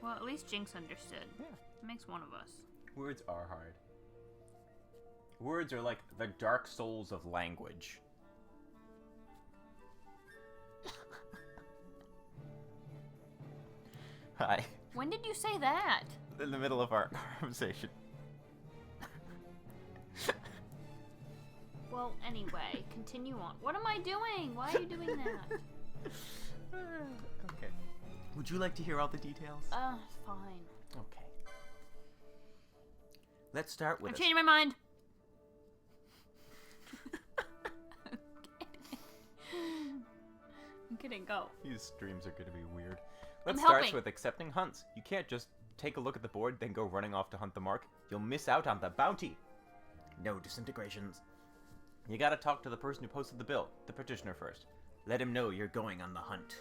Well, at least Jinx understood. Yeah. It makes one of us. Words are hard. Words are like the dark souls of language. Hi. When did you say that? In the middle of our conversation. Well, anyway, continue on. What am I doing? Why are you doing that? Okay. Would you like to hear all the details? Fine. Okay. Let's start with. I've changed my mind. I'm kidding. Go. These streams are going to be weird. Let's I'm start helping. with accepting hunts. You can't just take a look at the board, then go running off to hunt the mark. You'll miss out on the bounty. No disintegrations. You gotta talk to the person who posted the bill, the petitioner first. Let him know you're going on the hunt.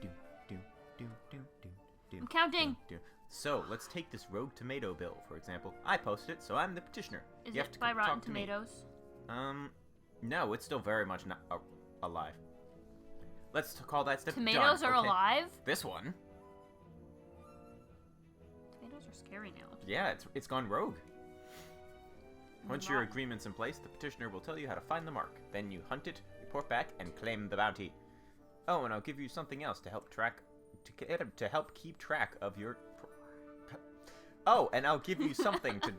Do, do, do, do, do, do. I'm counting. Do. So, let's take this rogue tomato bill, for example. I posted it, so I'm the petitioner. Is you have it to by talk Rotten to me. Tomatoes? No, it's still very much not alive. Let's call that step Tomatoes done, are okay? alive? This one. Tomatoes are scary now. Yeah, it's gone rogue. Once your Rotten. agreement's in place, the petitioner will tell you how to find the mark. Then you hunt it, report back, and claim the bounty. Oh, and I'll give you something else to help to help keep track of your. Oh, and I'll give you something to.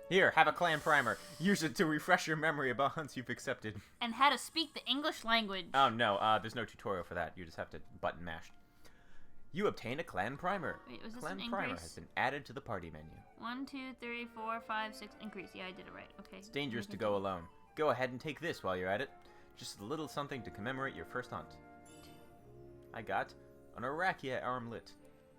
Here, have a clan primer. Use it to refresh your memory about hunts you've accepted. And how to speak the English language. Oh no, there's no tutorial for that. You just have to button mash. You obtain a clan primer. Wait, was this Clan an primer increase? has been added to the party menu. 1, 2, 3, 4, 5, 6. Increase. Yeah, I did it right. Okay. It's dangerous to go alone. Go ahead and take this while you're at it. Just a little something to commemorate your first hunt. I got an Arakia armlet.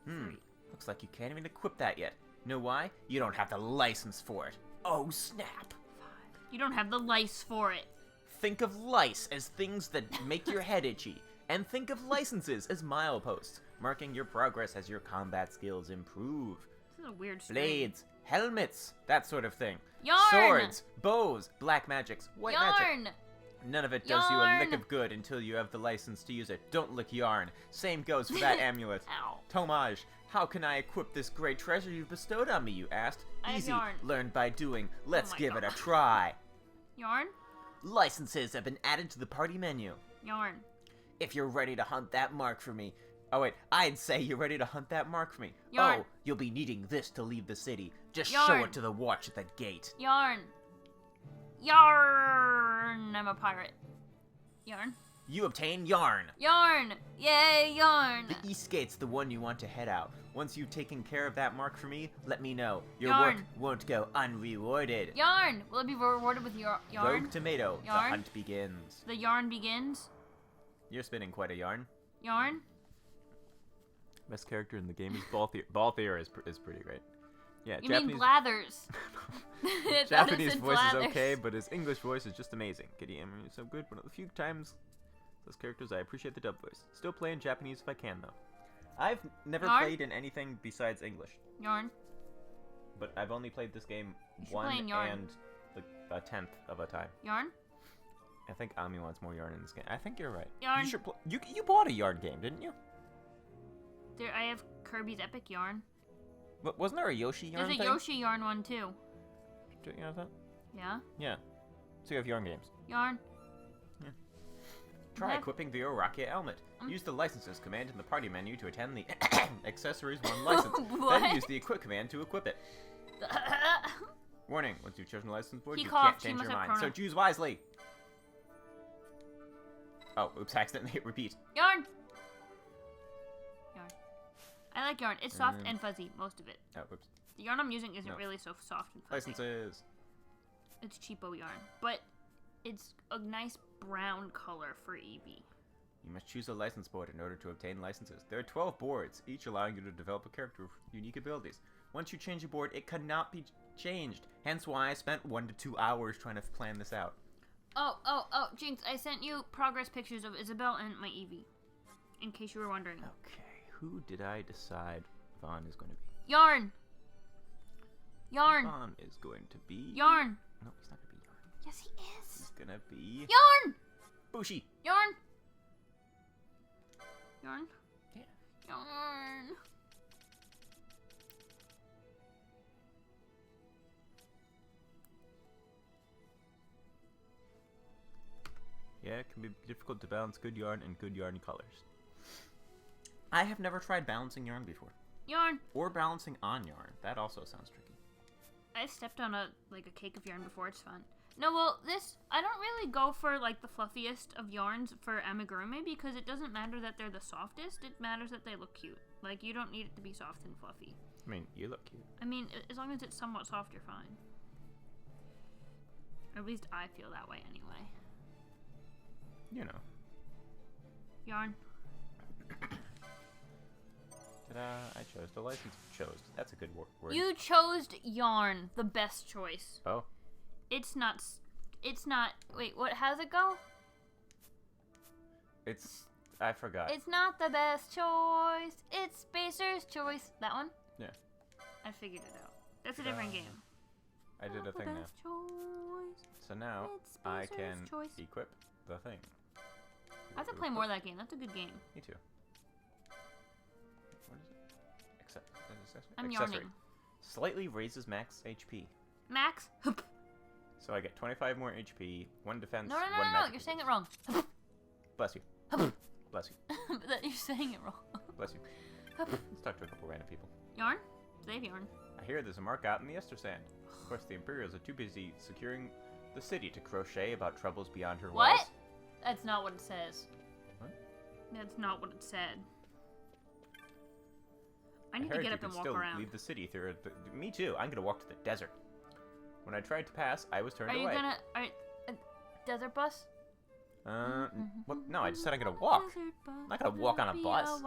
Looks like you can't even equip that yet. Know why? You don't have the license for it. Oh, snap. You don't have the lice for it. Think of lice as things that make your head itchy. And think of licenses as mileposts, marking your progress as your combat skills improve. This is a weird stream. Blades, helmets, that sort of thing. Yarn! Swords, bows, black magics, white Yarn! magic. None of it does you a Yarn! lick of good until you have the license to use it. Don't lick yarn. Same goes for that amulet. Ow. Tomage, how can I equip this great treasure you've bestowed on me, you asked? I have Easy, yarn. learn by doing. Let's my give it God. a try. Yarn? Licenses have been added to the party menu. Yarn. If you're ready to hunt that mark for me. Oh wait, I'd say you're ready to hunt that mark for me. Yarn. Oh, you'll be needing this to leave the city. Just show Yarn. it to the watch at the gate. Yarn. Yarn. I'm a pirate. Yarn. You obtain yarn. Yarn. Yay, yarn. The east gate's the one you want to head out. Once you've taken care of that mark for me, let me know. Your Yarn. work won't go unrewarded. Yarn. Will it be rewarded with yarn? Rogue tomato. Yarn. The hunt begins. The yarn begins. You're spinning quite a yarn. Yarn. Best character in the game is Balthier. Balthier is pretty great. Yeah, You Japanese. mean Blathers. Japanese voice is okay, but his English voice is just amazing. Giddy Emery is so good. One of the few times those characters I appreciate the dub voice. Still play in Japanese if I can though. I've never Yarn? played in anything besides English, Yarn. but I've only played this game should play in one Yarn. and a tenth of a time. Yarn. I think Ami wants more yarn in this game. I think you're right. Yarn. You should you bought a yarn game, didn't you? There, I have Kirby's Epic Yarn. But wasn't there a Yoshi yarn There's a thing? Yoshi Yarn one too. Do you have that? Yeah. Yeah. So you have yarn games. Yarn. Try Okay. equipping the Orakia helmet. Use the licenses command in the party menu to attend the accessories one license. What? Then use the equip command to equip it. Warning, once you've chosen a license board, He you coughed, can't he change must your have mind. So chrono- choose wisely. Oh, oops, I accidentally hit repeat. Yarn. Yarn. I like yarn. It's soft Mm. and fuzzy, most of it. Oh, oops. The yarn I'm using isn't No. really so soft and fuzzy. Licenses. It's cheapo yarn, but it's a nice brown color for Eevee. You must choose a license board in order to obtain licenses. There are 12 boards, each allowing you to develop a character with unique abilities. Once you change a board, it cannot be changed. Hence why I spent 1 to 2 hours trying to plan this out. Oh, Jinx, I sent you progress pictures of Isabelle and my Eevee. In case you were wondering. Okay, who did I decide Vaughn is going to be? Yarn! Yarn! Vaughn is going to be... Yarn! No, he's not going to be Yarn. Yes, he is! He's going to be... Yarn! Bushi! Yarn! Yarn? Yeah. Yarn! Yeah, it can be difficult to balance good yarn and good yarn colors. I have never tried balancing yarn before. Yarn. Or balancing on yarn. That also sounds tricky. I've stepped on a cake of yarn before. It's fun. No, well, I don't really go for like the fluffiest of yarns for amigurumi because it doesn't matter that they're the softest. It matters that they look cute. Like, you don't need it to be soft and fluffy. I mean, you look cute. I mean, as long as it's somewhat soft, you're fine. Or at least I feel that way anyway. You know. Yarn. I chose the license. Chose. That's a good word. You chose yarn, the best choice. Oh. It's not. Wait, what? How's it go? I forgot. It's not the best choice. It's Spacer's choice. That one? Yeah. I figured it out. That's a different game. I did a thing now. Choice. So now I can equip the thing. I have to play more of that game. That's a good game. Me too. What is it? I'm accessory. yarning. Slightly raises max HP. Max? So I get 25 more HP, 1 defense, No, 1 you're magic saying it wrong. Bless you. Bless you. But you're saying it wrong. Bless you. Let's talk to a couple random people. Yarn? They have yarn. I hear there's a mark out in the Ester Sand. Of course, the Imperials are too busy securing the city to crochet about troubles beyond her walls. What? That's not what it says. What? That's not what it said. I need heard to get you up and could walk still around. leave the city through me too. I'm gonna walk to the desert. When I tried to pass, I was turned away. Are you gonna... desert bus? What? No, I just said I'm gonna walk. I'm not gonna walk on a bus.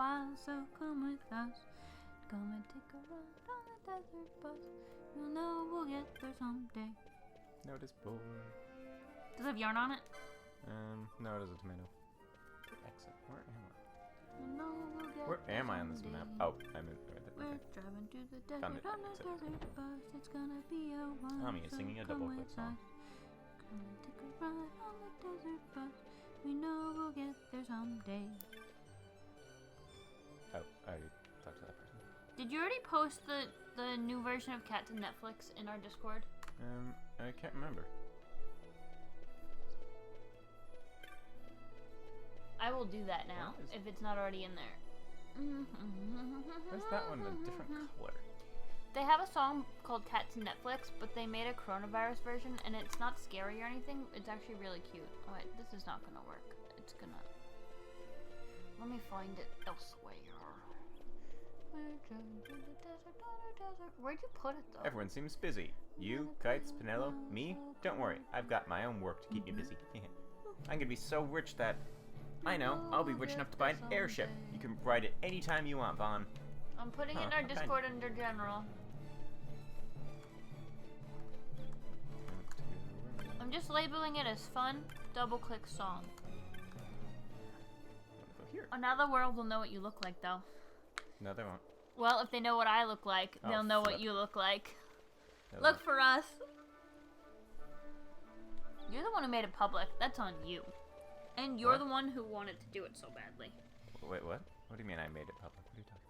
So come with us. Come and take a ride on the desert bus. You'll know we'll get there someday. Notice board. Does it have yarn on it? No, it is a tomato. Exit. Where am I? No, we'll get Where am I on this map? Oh, I'm in right there. We're driving to the desert Found it. on a desert bus. It's gonna be a while. Tommy is singing a double quick song. Come and take a ride on the desert bus. We know we'll get there someday. Oh, I talked to that person. Did you already post the new version of Cat to Netflix in our Discord? I can't remember. I will do that now, if it's not already in there. Where's that one a different color? They have a song called Cat to Netflix, but they made a coronavirus version, and it's not scary or anything. It's actually really cute. Oh wait, this is not gonna work. It's gonna... Let me find it elsewhere. Where'd you put it, though? Everyone seems busy. You, Kites, Pinello, me? Don't worry, I've got my own work to keep me busy. I'm gonna be so rich that... I know, I'll be rich enough to buy an airship. You can ride it anytime you want, Vaughn. I'm putting it in our Discord under General. I'm just labeling it as fun, double-click song. Oh, now the world will know what you look like, though. No, they won't. Well, if they know what I look like, they'll know what you look like. Look for us. You're the one who made it public. That's on you. And you're the one who wanted to do it so badly. Wait, what? What do you mean I made it public? What are you talking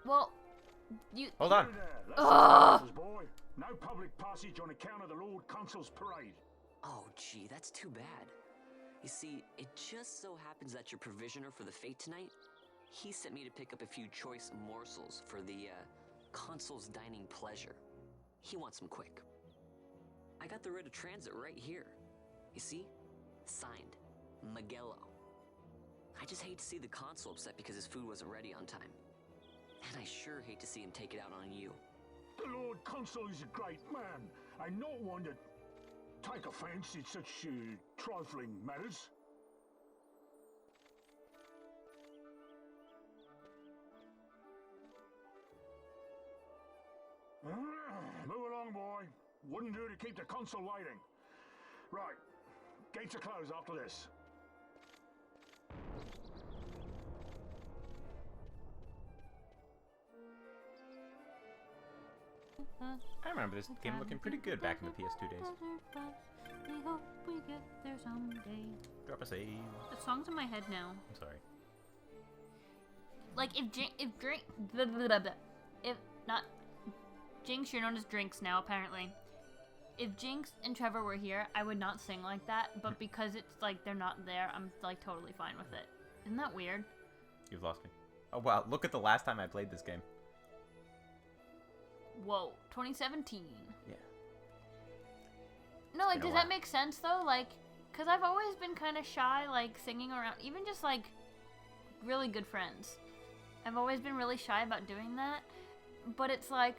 about? Well, you... Hold on. Ugh! Boy. No public passage on account of the Lord Consul's parade. Oh, gee, that's too bad. You see, it just so happens that your provisioner for the fete tonight, he sent me to pick up a few choice morsels for the, Consul's dining pleasure. He wants them quick. I got the writ of transit right here. You see? Signed. Magello. I just hate to see the Consul upset because his food wasn't ready on time. And I sure hate to see him take it out on you. The Lord Consul is a great man, and not one to take offense in such trifling matters. Move along, boy. Wouldn't do to keep the Consul waiting. Right. Gates are closed after this. I remember this game looking pretty good back in the PS2 days. We hope we get there someday. Drop a save. The song's in my head now. I'm sorry. Like if not Jinx, you're known as Drinks now apparently. if Jinx and Trevor were here, I would not sing like that, but because it's like they're not there, I'm like totally fine with it. Isn't that weird? You've lost me. Oh wow, look at the last time I played this game. Whoa, 2017. Yeah. No, like, been a does that make sense though? Like, cause I've always been kind of shy, like singing around, even just like really good friends. I've always been really shy about doing that, but it's like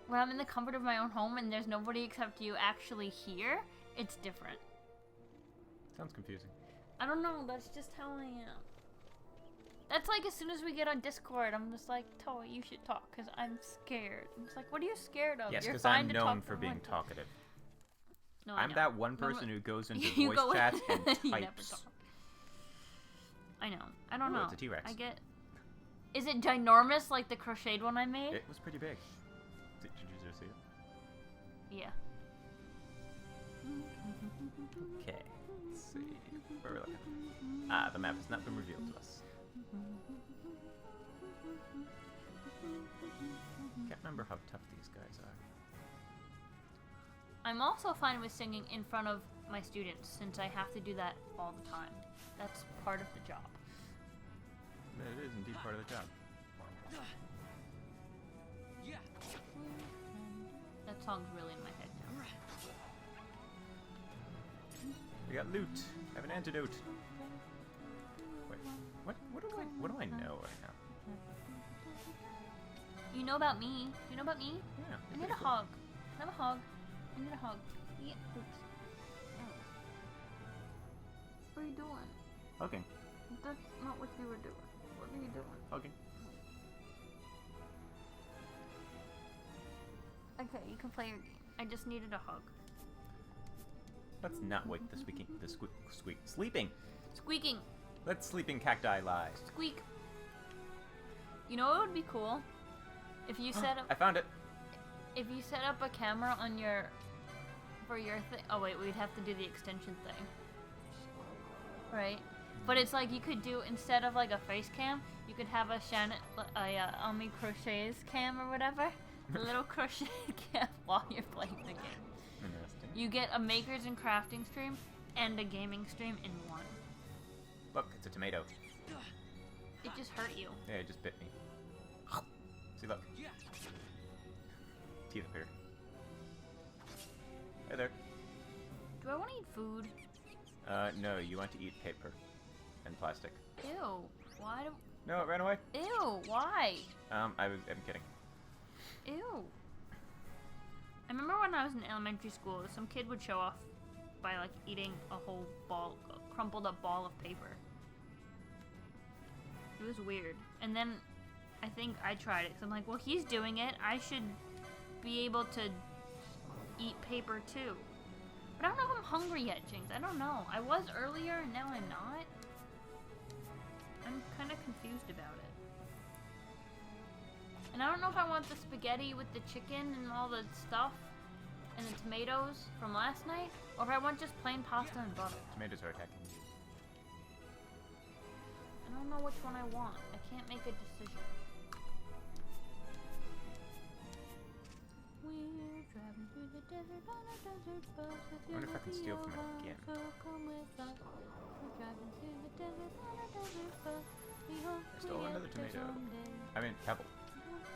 when I'm in the comfort of my own home and there's nobody except you actually here, it's different. Sounds confusing. I don't know, that's just how I am. That's like as soon as we get on Discord, I'm just like, Toa, you should talk, because I'm scared. It's like, what are you scared of? Yes, You're because fine I'm to known talk for being one. talkative. No, I'm that one person who goes into You voice go in chats and you never types. talk. I know. I don't Ooh, know. it's a T-Rex. I get... Is it ginormous like the crocheted one I made? It was pretty big. Did you just see it? Yeah. Okay, let's see. Where are we looking? Ah, the map has not been revealed to us. Can't remember how tough these guys are. I'm also fine with singing in front of my students since I have to do that all the time. That's part of the job. It is indeed part of the job. That song's really in my head now. We got loot. I have an antidote. Wait, what do I know right now? You know about me. You know about me? Yeah. I need a hug. Can I have a hug? I need a hug. Yeah. Oops. Oh. What are you doing? Hugging. That's not what you were doing. What are you doing? Hugging. Okay, you can play your game. I just needed a hug. Let's not wake the sleeping. Squeaking. Let sleeping cacti lie. Squeak. You know what would be cool? If you set up... I found it. If you set up a camera on your... For your thing... Oh wait, we'd have to do the extension thing. Right? But it's like you could do, instead of like a face cam, you could have a Ami Crochets cam or whatever. A little crochet cam while you're playing the game. Interesting. You get a makers and crafting stream and a gaming stream in one. Look, it's a tomato. It just hurt you. Yeah, it just bit me. See, look. Teeth appeared. Hey there. Do I want to eat food? No, you want to eat paper and plastic. Ew. Why do... No, it ran away. Ew. Why? I'm kidding. Ew. I remember when I was in elementary school, some kid would show off by like eating a whole ball, a crumpled up ball of paper. It was weird. And then I think I tried it because I'm like, well, he's doing it. I should be able to eat paper too. But I don't know if I'm hungry yet, Jinx. I don't know. I was earlier and now I'm not. I'm kind of confused about it. And I don't know if I want the spaghetti with the chicken and all the stuff and the tomatoes from last night, or if I want just plain pasta and butter. Tomatoes are attacking you. I don't know which one I want. I can't make a decision. We're driving through the desert on a desert bus. I wonder if I can steal from it again. Come with us. We're driving through the desert on a desert bus. We hope I stole another tomato. I mean, pebble.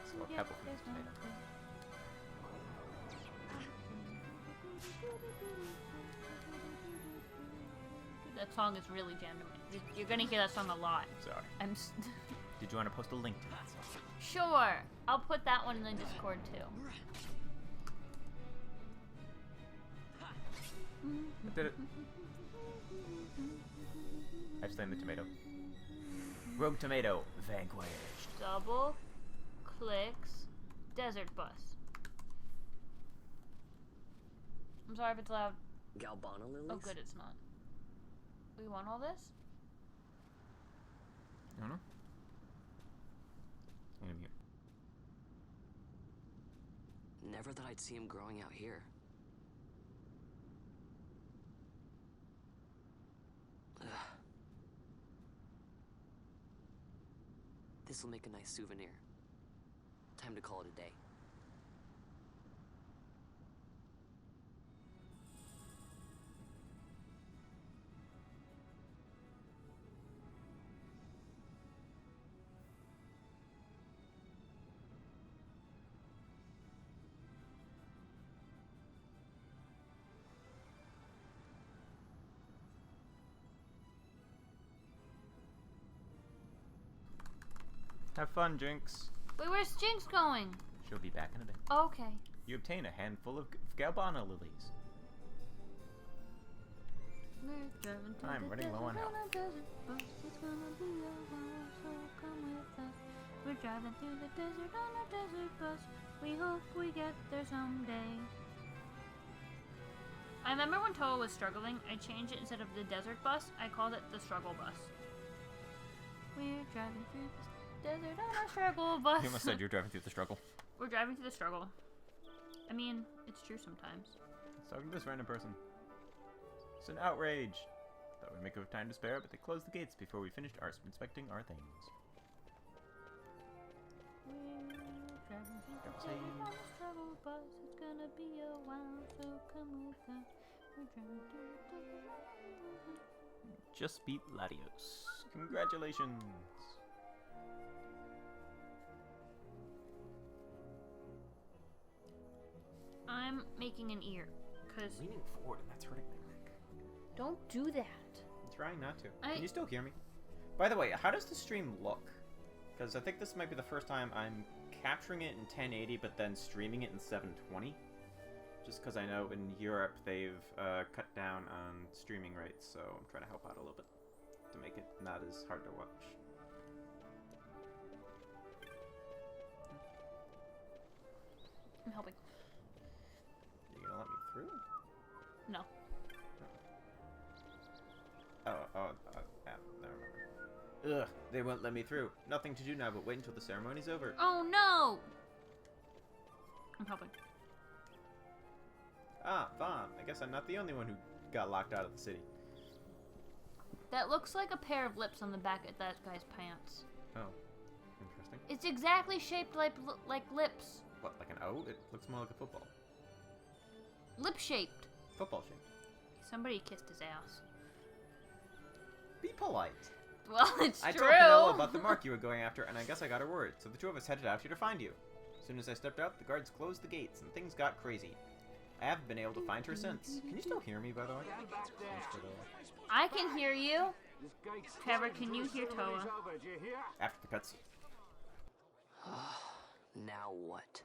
So a pebble from this tomato. That song is really jammed to me. You're gonna hear that song a lot. Sorry. Did you want to post a link to that song? Sure. I'll put that one in the Discord too. I did it. I slammed the tomato. Rogue tomato vanquished. Double clicks desert bus. I'm sorry if it's loud. Galbana lilies? Oh, good, it's not. We want all this? I don't know. I'm gonna mute. Never thought I'd see him growing out here. This'll make a nice souvenir. Time to call it a day. Have fun, Jinx. Wait, where's Jinx going? She'll be back in a bit. Okay. You obtain a handful of Galbana lilies. I'm running low on health. We're driving through the desert on a desert bus. We hope we get there someday. I remember when Toa was struggling, I changed it instead of the desert bus, I called it the struggle bus. We're driving through the desert on a struggle bus. You almost said you're driving through the struggle. We're driving through the struggle. I mean, it's true sometimes. Let's talk to this random person. It's an outrage. Thought we'd make a time to spare, but they closed the gates before we finished inspecting our things. It's gonna be a while, so come with us. We're driving through the desert. Just beat Latios. Congratulations. I'm making an ear, cause leaning forward and that's hurting my neck. Don't do that. I'm trying not to. Can you still hear me? By the way, how does the stream look? Because I think this might be the first time I'm capturing it in 1080 but then streaming it in 720. Just because I know in Europe they've cut down on streaming rates, so I'm trying to help out a little bit to make it not as hard to watch. I'm helping. You gonna let me through? No. Never mind. Ugh, they won't let me through. Nothing to do now but wait until the ceremony's over. Oh no! I'm helping. Ah, Vaughn. I guess I'm not the only one who got locked out of the city. That looks like a pair of lips on the back of that guy's pants. Oh, interesting. It's exactly shaped like lips. What, like an O? It looks more like a football. Lip-shaped. Football shaped. Somebody kissed his ass. Be polite. Well, it's I true. told Penelope about the mark you were going after, and I guess I got her word. So the two of us headed out here to find you. As soon as I stepped out, the guards closed the gates, and things got crazy. I haven't been able to find her since. Can you still hear me, by the way? I can hear you. Trevor, can you hear Toa? After the cutscene. Now what?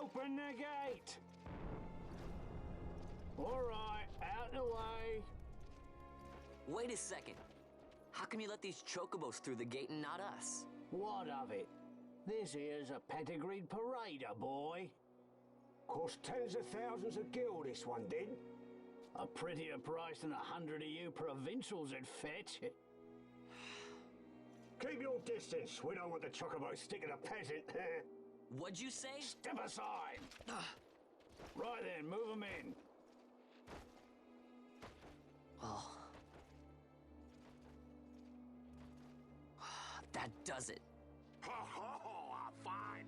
Open the gate! Alright, out the way. Wait a second. How come you let these chocobos through the gate and not us? What of it? This here's a pedigreed parader, boy. Cost tens of thousands of gil, this one did. A prettier price than 100 of you provincials would fetch. Keep your distance. We don't want the chocobo sticking a peasant. What'd you say? Step aside. Right then, move them in. Oh. That does it. Oh, a fine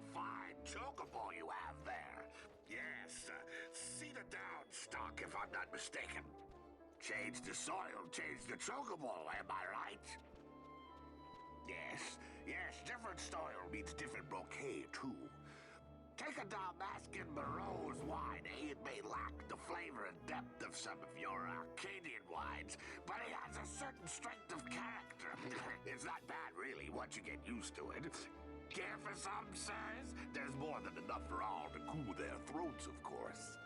chocobo you have there. Yes, cedar down stock if I'm not mistaken. Change the soil, change the chocobo, am I right? Yes, different soil means different bouquet too. Take a Damascus Moreau's wine, It may lack the flavor and depth of some of your Arcadian wines, but it has a certain strength of character. It's not bad, really, once you get used to it. Care for some, sirs? There's more than enough for all to cool their throats, of course.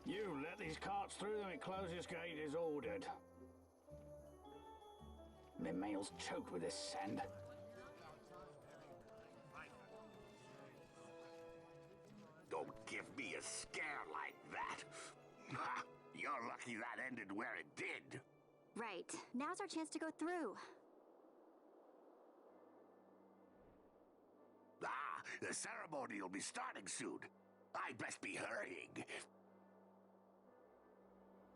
You let these carts through and close this gate as ordered. My mail's choked with this sand. Don't give me a scare like that. You're lucky that ended where it did. Right. Now's our chance to go through. The ceremony will be starting soon. I'd best be hurrying.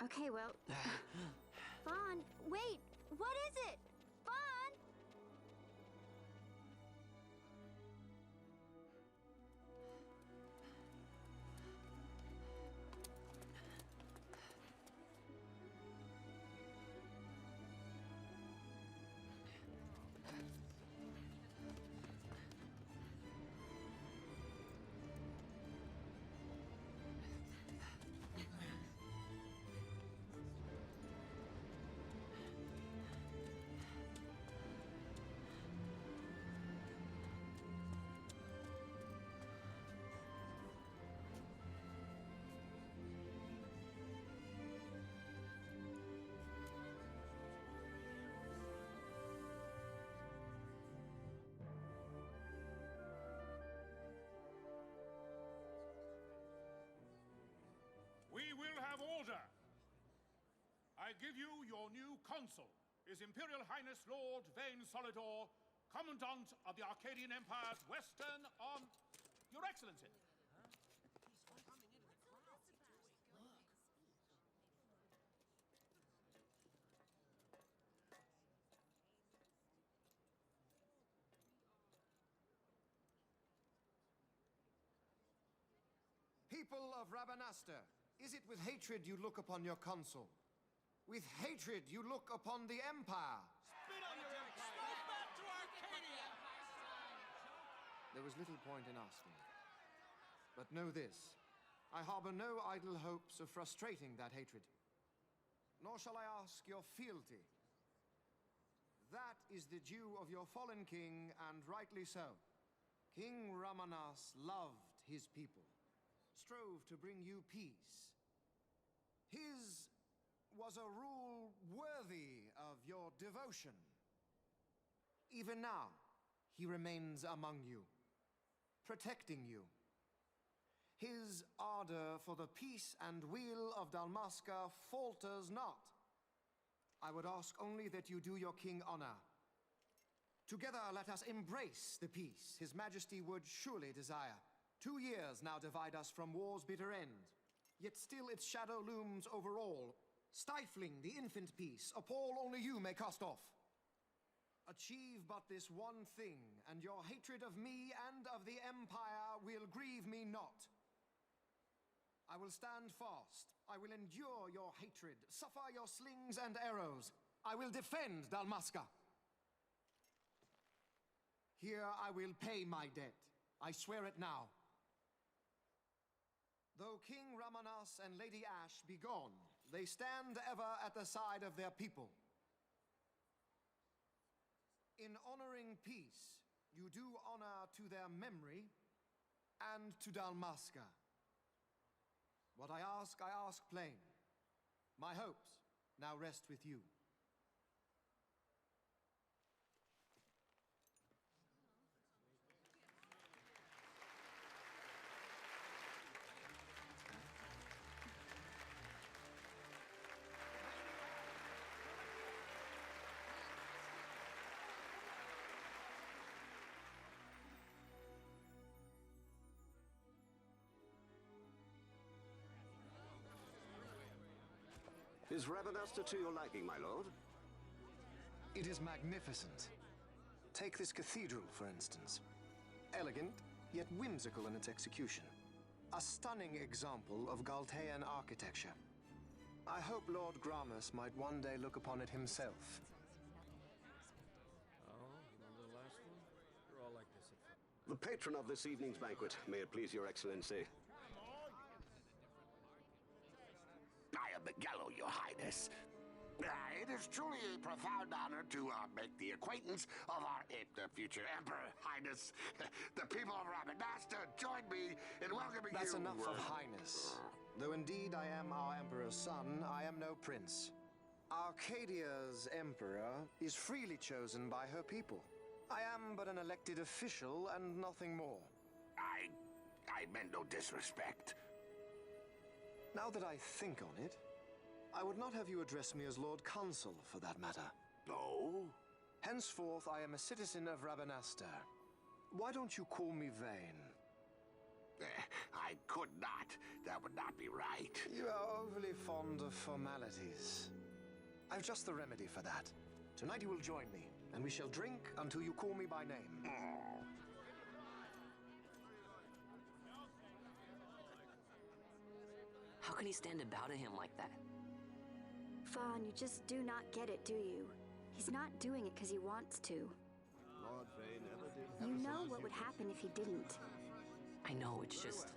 Okay, well... Vaughn, wait! What is it? Vaughn! I give you your new consul, His Imperial Highness Lord Vane Solidor, Commandant of the Arcadian Empire's Western Your Excellency. People of Rabanastre, is it with hatred you look upon your consul? With hatred you look upon the Empire? Spit on your empire! Go back to Arcadia! There was little point in asking. But know this, I harbor no idle hopes of frustrating that hatred. Nor shall I ask your fealty. That is the due of your fallen king, and rightly so. King Ramanas loved his people, strove to bring you peace. His was a rule worthy of your devotion. Even now, he remains among you, protecting you. His ardor for the peace and weal of Dalmasca falters not. I would ask only that you do your king honor. Together let us embrace the peace his majesty would surely desire. 2 years now divide us from war's bitter end, yet still its shadow looms over all, stifling the infant peace a pall only you may cast off. Achieve but this one thing, and your hatred of me and of the Empire will grieve me not. I will stand fast. I will endure your hatred, suffer your slings and arrows. I will defend Dalmasca. Here I will pay my debt. I swear it now. Though King Ramanas and Lady Ash be gone, they stand ever at the side of their people. In honoring peace, you do honor to their memory and to Dalmasca. What I ask plain. My hopes now rest with you. Is Rabanastre to your liking, my lord? It is magnificent. Take this cathedral, for instance. Elegant, yet whimsical in its execution. A stunning example of Galtean architecture. I hope Lord Gramus might one day look upon it himself. Oh, remember the last one? You're all like this at first. The patron of this evening's banquet, may it please your excellency. I am Miguelo, your highness. It is truly a profound honor to make the acquaintance of our future emperor, highness. The people of Rabanastre join me in welcoming you. That's enough of highness. Though indeed I am our emperor's son, I am no prince. Arcadia's emperor is freely chosen by her people. I am but an elected official and nothing more. I meant no disrespect. Now that I think on it, I would not have you address me as Lord Consul, for that matter. No? Henceforth, I am a citizen of Rabanastre. Why don't you call me Vane? I could not. That would not be right. You are overly fond of formalities. I've just the remedy for that. Tonight you will join me, and we shall drink until you call me by name. How can he stand about at him like that? Fawn, you just do not get it, do you? He's not doing it because he wants to. Lord Vane never did. You know what would happen if he didn't. I know, it's just...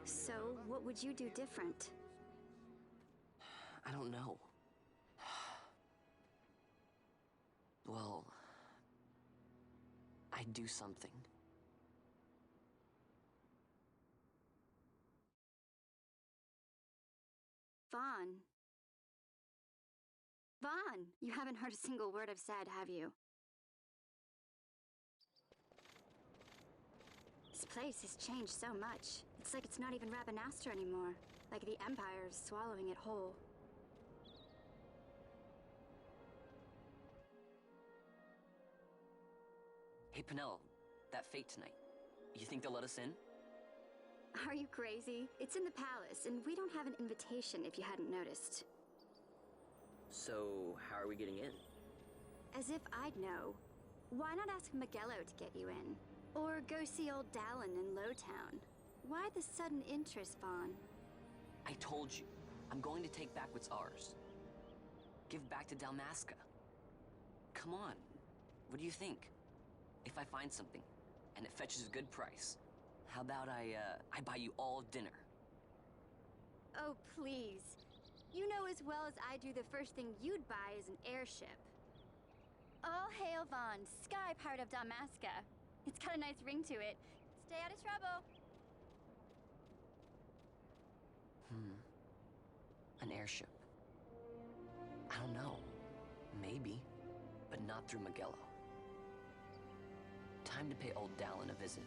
So, what would you do different? I don't know. Well... I'd do something. Vaughn. Vaughn! You haven't heard a single word I've said, have you? This place has changed so much. It's like it's not even Rabanastre anymore. Like the Empire is swallowing it whole. Hey, Penelo, that fate tonight. You think they'll let us in? Are you crazy? It's in the palace, and we don't have an invitation if you hadn't noticed. So, how are we getting in? As if I'd know. Why not ask Magello to get you in? Or go see old Dallin in Lowtown? Why the sudden interest, Vaughn? I told you, I'm going to take back what's ours. Give back to Dalmasca. Come on, what do you think? If I find something, and it fetches a good price, how about I buy you all dinner? Oh, please. You know as well as I do the first thing you'd buy is an airship. All hail Vaughn, Sky Pirate of Dalmasca. It's got a nice ring to it. Stay out of trouble. An airship. I don't know. Maybe, but not through Magello. Time to pay old Dallin a visit.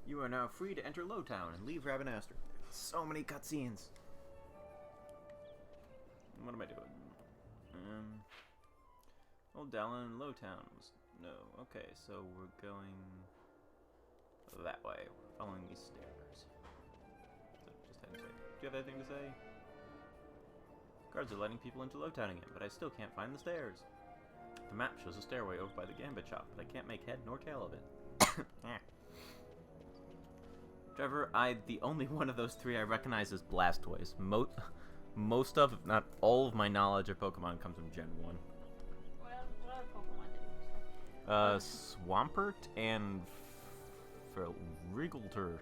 You are now free to enter Lowtown and leave Rabanastre. So many cutscenes. What am I doing? Old Dallin, Lowtown. No. Okay, so we're going that way. We're following these stairs. So just heading straight. Do you have anything to say? Guards are letting people into Lowtown again, but I still can't find the stairs. The map shows a stairway over by the Gambit shop, but I can't make head nor tail of it. Trevor, the only one of those three I recognize is Blastoise. Most of, if not all of my knowledge of Pokemon comes from Gen 1. What other Pokemon did you say? Swampert and Wriggletur.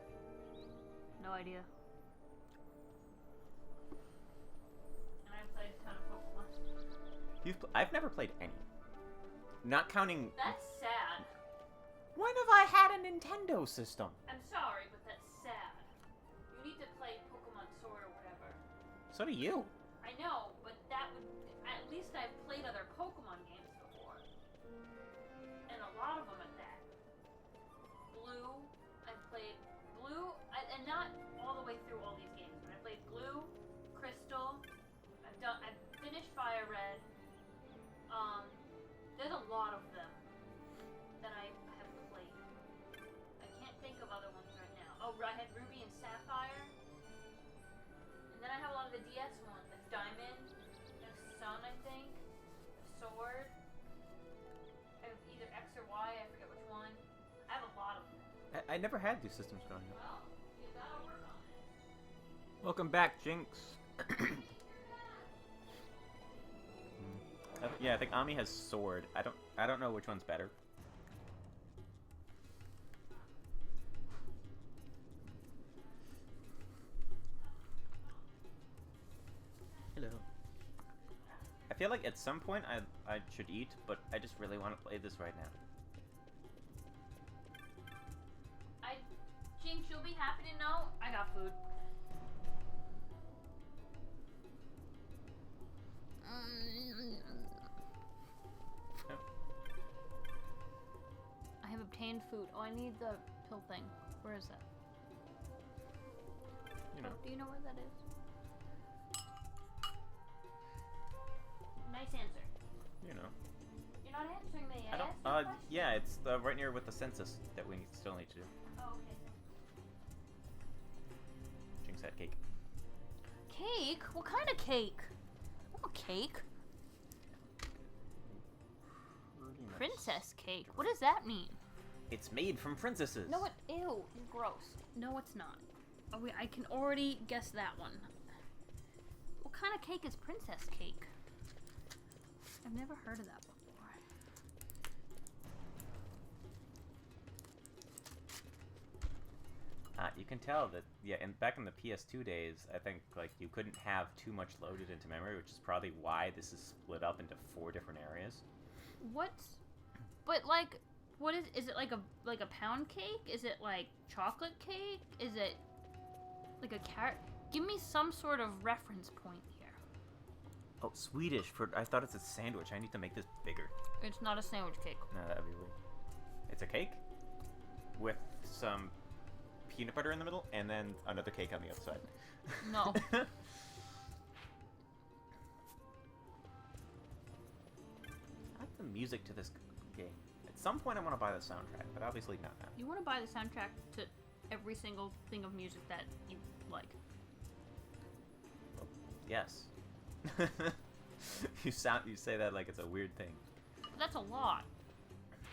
No idea. And I've played a ton of Pokemon. I've never played any. Not counting... That's sad. When have I had a Nintendo system? I'm sorry, but that's sad. You need to play Pokemon Sword or whatever. So do you. I know, but that would... At least I've played other Pokemon games before. And a lot of them at that. Blue, I've played Blue, and not all the way through all these games, but I played Blue, Crystal, I've finished Fire Red. There's a lot of them that I have played. I can't think of other ones right now. Oh, I had Ruby and Sapphire. And then I have a lot of the DS ones. Like Diamond, there's Sun, I think, Sword. I have either X or Y, I forget which one. I have a lot of them. I never had these systems growing up. Well, you gotta work on it. Welcome back, Jinx. Yeah, I think Ami has Sword. I don't know which one's better. Hello. I feel like at some point I should eat, but I just really want to play this right now. Jinx, you'll be happy to know I got food. I have obtained food. Oh, I need the pill thing. Where is that? You know. Do you know where that is? Nice answer. You know. You're not answering me. I don't. Yeah, it's right near with the census that we still need to do. Oh, okay. Jinx had cake. Cake? What kind of cake? I want cake. Princess cake. What does that mean? It's made from princesses. No, ew, gross. No, it's not. Oh, wait, I can already guess that one. What kind of cake is princess cake? I've never heard of that before. You can tell that, yeah, and back in the PS2 days, I think, like, you couldn't have too much loaded into memory, which is probably why this is split up into 4 different areas. But, like, what is it like a pound cake? Is it like chocolate cake? Is it like a carrot? Give me some sort of reference point here. Oh, Swedish for. I thought it's a sandwich. I need to make this bigger. It's not a sandwich cake. No, that'd be weird. It's a cake with some peanut butter in the middle, and then another cake on the other side. No. I like the music to this game. At some point, I want to buy the soundtrack, but obviously not now. You want to buy the soundtrack to every single thing of music that you like. Well, yes. You say that like it's a weird thing. But that's a lot.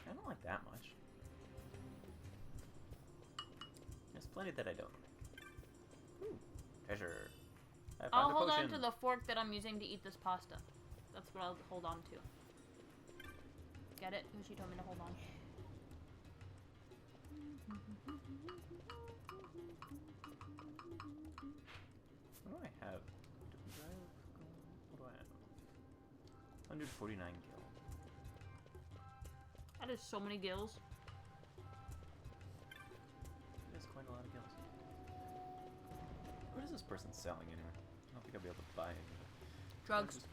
I don't like that much. There's plenty that I don't. Ooh, treasure. I'll hold on to the fork that I'm using to eat this pasta. That's what I'll hold on to. Get it? She told me to hold on. What do I have? What do I have? 149 gil. That is so many gills. It is quite a lot of gills. What is this person selling anyway? I don't think I'll be able to buy any of it. Drugs.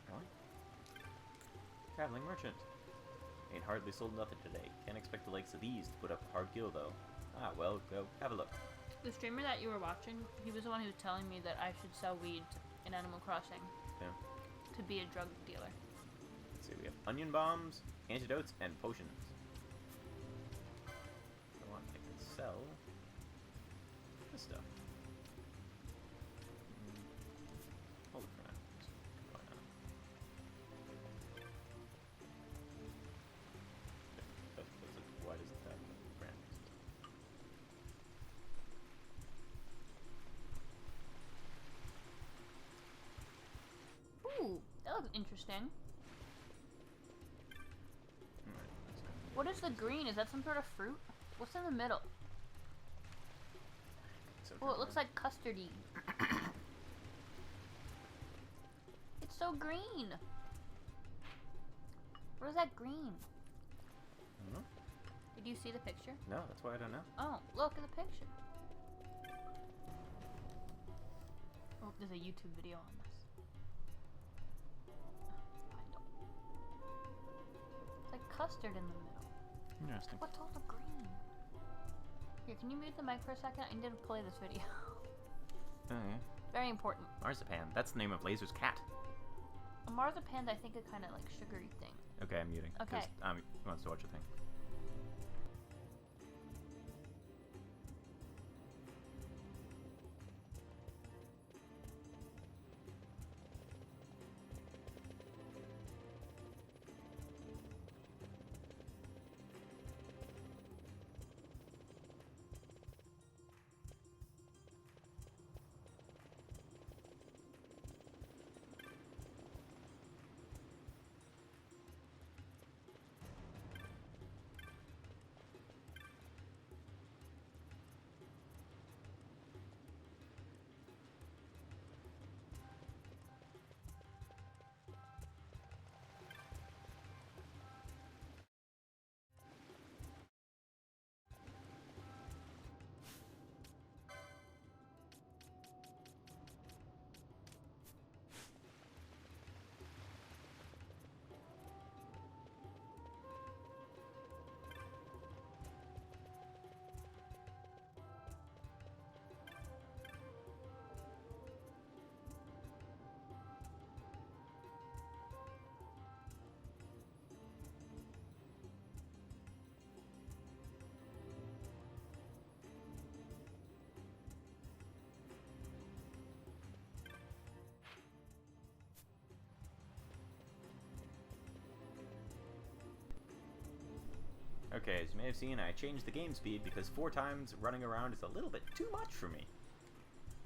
Really? Traveling merchant. Ain't hardly sold nothing today. Can't expect the likes of these to put up a hard gil though. Ah, well, go have a look. The streamer that you were watching, he was the one who was telling me that I should sell weed in Animal Crossing. Yeah. To be a drug dealer. Let's see, we have onion bombs, antidotes, and potions. I want to sell this stuff. Hold it for now. Why not? Why does that brand? Ooh, that looks interesting. What is the green? Is that some sort of fruit? What's in the middle? Oh, it looks like custardy. It's so green. What is that green? I don't know. Did you see the picture? No, that's why I don't know. Oh, look at the picture. Oh, there's a YouTube video on this. It's like custard in the middle. Interesting. What's all the green? Here, can you mute the mic for a second? I need to play this video. Oh, yeah. Very important. Marzipan. That's the name of Laser's cat. A marzipan, I think, a kind of like sugary thing. Okay, I'm muting. Okay. He wants to watch a thing. Okay, as you may have seen, I changed the game speed because 4 times running around is a little bit too much for me.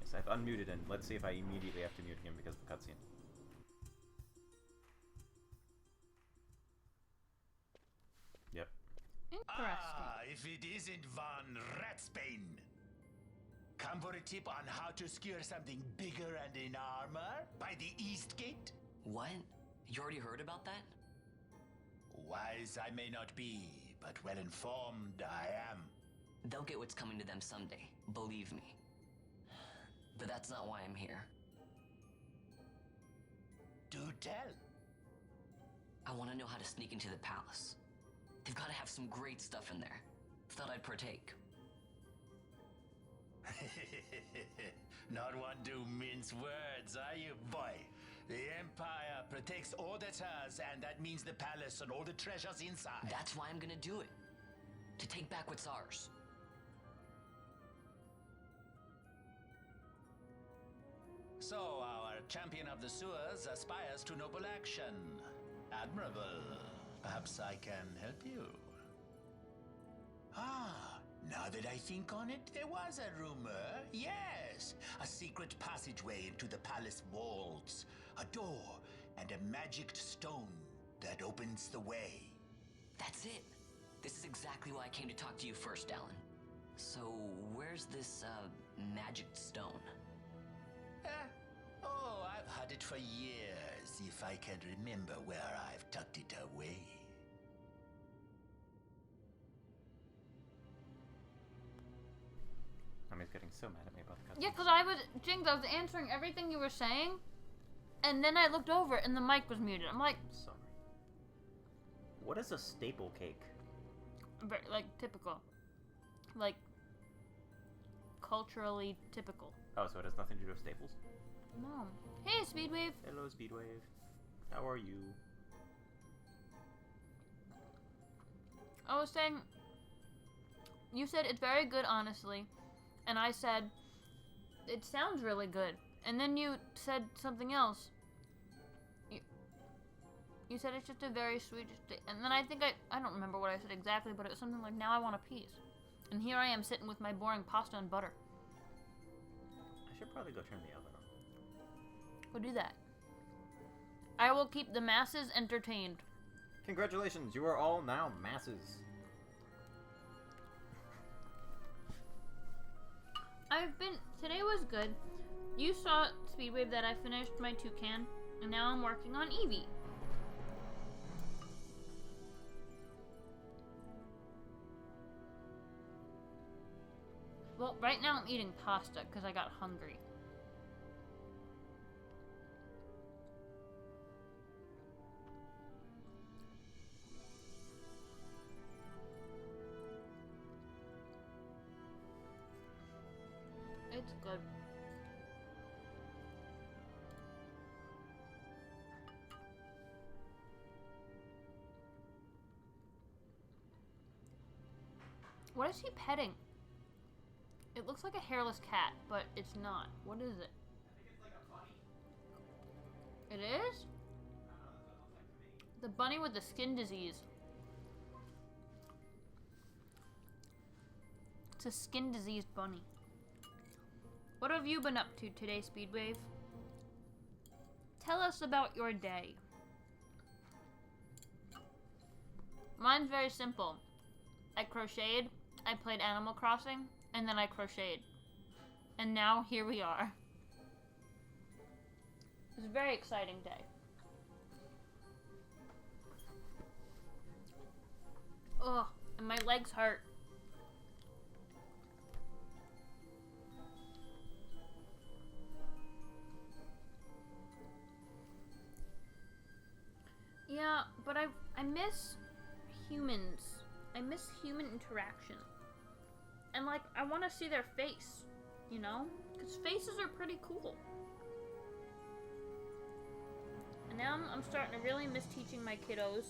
Yes, I've unmuted, and let's see if I immediately have to mute him because of the cutscene. Yep. Interesting. If it isn't Von Ratsbane. Come for a tip on how to secure something bigger and in armor by the East Gate? What? You already heard about that? Wise I may not be, but well informed I am. They'll get what's coming to them someday, believe me. But that's not why I'm here. Do tell. I want to know how to sneak into the palace. They've got to have some great stuff in there. Thought I'd partake. Not one to mince words, are you, boy? The Empire protects all that's hers, and that means the palace and all the treasures inside. That's why I'm gonna do it. To take back what's ours. So, our champion of the sewers aspires to noble action. Admirable. Perhaps I can help you. Ah, now that I think on it, there was a rumor. Yes, a secret passageway into the palace walls. A door and a magic stone that opens the way. That's it. This is exactly why I came to talk to you first, Alan. So, where's this, magic stone? Oh, I've had it for years, if I can remember where I've tucked it away. Mommy's getting so mad at me about the cutscene. Yeah, because Jinx, I was answering everything you were saying, and then I looked over and the mic was muted. I'm like, Sorry. What is a staple cake? very, like, typical. Like, culturally typical. Oh, so it has nothing to do with staples? No. Hey, Speedwave. Hello, Speedwave. How are you? I was saying, you said it's very good, honestly, and I said, it sounds really good. And then you said something else. You said it's just a very sweet, and then I think I don't remember what I said exactly, but it was something like, now I want a piece. And here I am sitting with my boring pasta and butter. I should probably go turn the oven on. Go do that. I will keep the masses entertained. Congratulations, you are all now masses. Today was good. You saw, Speedwave, that I finished my toucan, and now I'm working on Eevee. Well, right now I'm eating pasta because I got hungry. It's good. What is he petting? It looks like a hairless cat, but it's not. What is it? It is? The bunny with the skin disease. It's a skin diseased bunny. What have you been up to today, Speedwave? Tell us about your day. Mine's very simple. I crocheted, I played Animal Crossing, and then I crocheted. And now here we are. It was a very exciting day. Ugh, and my legs hurt. Yeah, but I miss humans. I miss human interaction. And, like, I want to see their face, you know? Because faces are pretty cool. And now I'm starting to really miss teaching my kiddos.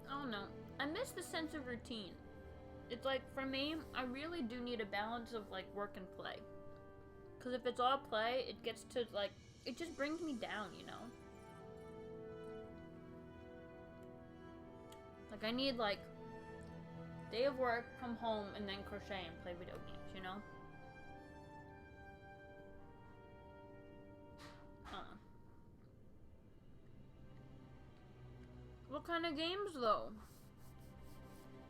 I don't know. I miss the sense of routine. It's like, for me, I really do need a balance of, like, work and play. Because if it's all play, it gets to, like, it just brings me down, you know? Like, I need, like, day of work, come home, and then crochet and play video games, you know? What kind of games, though?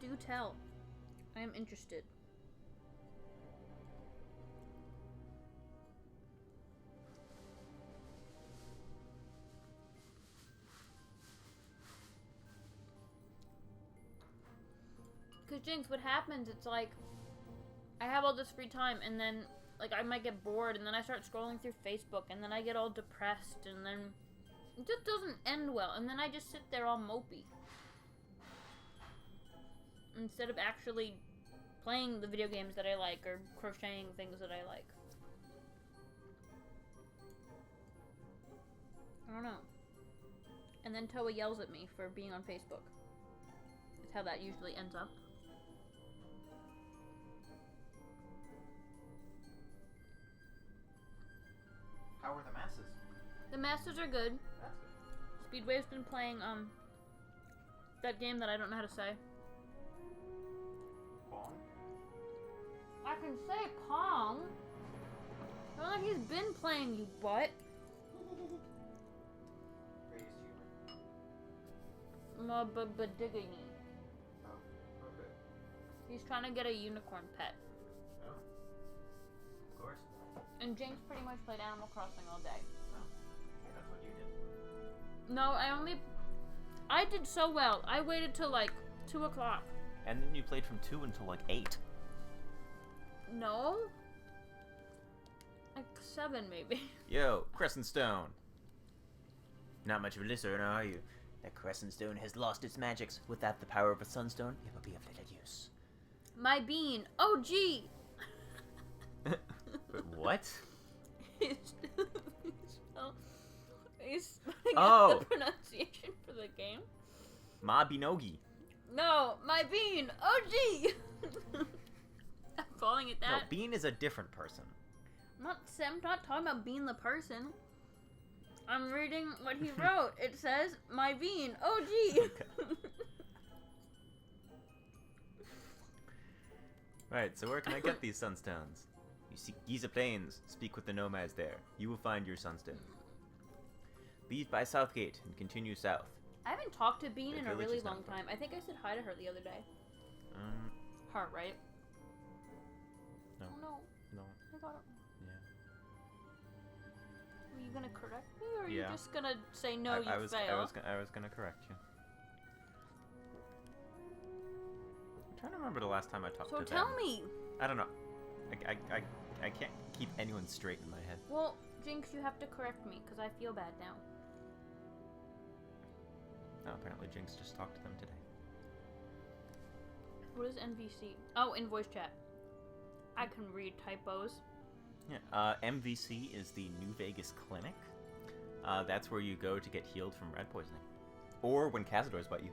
Do tell. I am interested. Because, Jinx, what happens, it's like, I have all this free time, and then like, I might get bored, and then I start scrolling through Facebook, and then I get all depressed, and then it just doesn't end well, and then I just sit there all mopey. Instead of actually playing the video games that I like, or crocheting things that I like. I don't know. And then Toa yells at me for being on Facebook. That's how that usually ends up. How are the masses? The masters are good. That's good. Speedway's been playing, that game that I don't know how to say. Pong? I can say Pong. Not like he's been playing, you butt. Mabadiggy. Oh, okay. He's trying to get a unicorn pet. Oh. Of course. And Jinx pretty much played Animal Crossing all day. Oh. That's what you did. No, I did so well. I waited till like 2 o'clock. And then you played from 2 until like 8. No? Like 7 maybe. Yo, Crescent Stone. Not much of a listener, are you? The Crescent Stone has lost its magics. Without the power of a Sunstone, it will be of little use. My bean. Oh, gee. What? He's spelling out Oh. the pronunciation for the game. Ma Binogi. No, my bean. Oh, gee. I'm calling it No, that. Bean is a different person. I'm not talking about being the person. I'm reading what he wrote. It says, my bean. Oh, gee. Right, so where can I get these sunstones? You seek Giza Plains. Speak with the nomads there. You will find your sunstone. Leave by Southgate and continue south. I haven't talked to Bean The in a village really is not long far. time. I think I said hi to her the other day. Her, right? No. Oh, no. No. I got it. Yeah. Were you gonna correct me, or are Yeah. you just gonna say no? I You was fail. I was gonna correct you. I'm trying to remember the last time I talked So to tell them. me. I don't know. I can't keep anyone straight in my head. Well, Jinx, you have to correct me because I feel bad now. Oh, apparently Jinx just talked to them today. What is NVC? Oh, in voice chat. I can read typos. Yeah. MVC is the New Vegas Clinic. That's where you go to get healed from rat poisoning, or when cazadors bite you.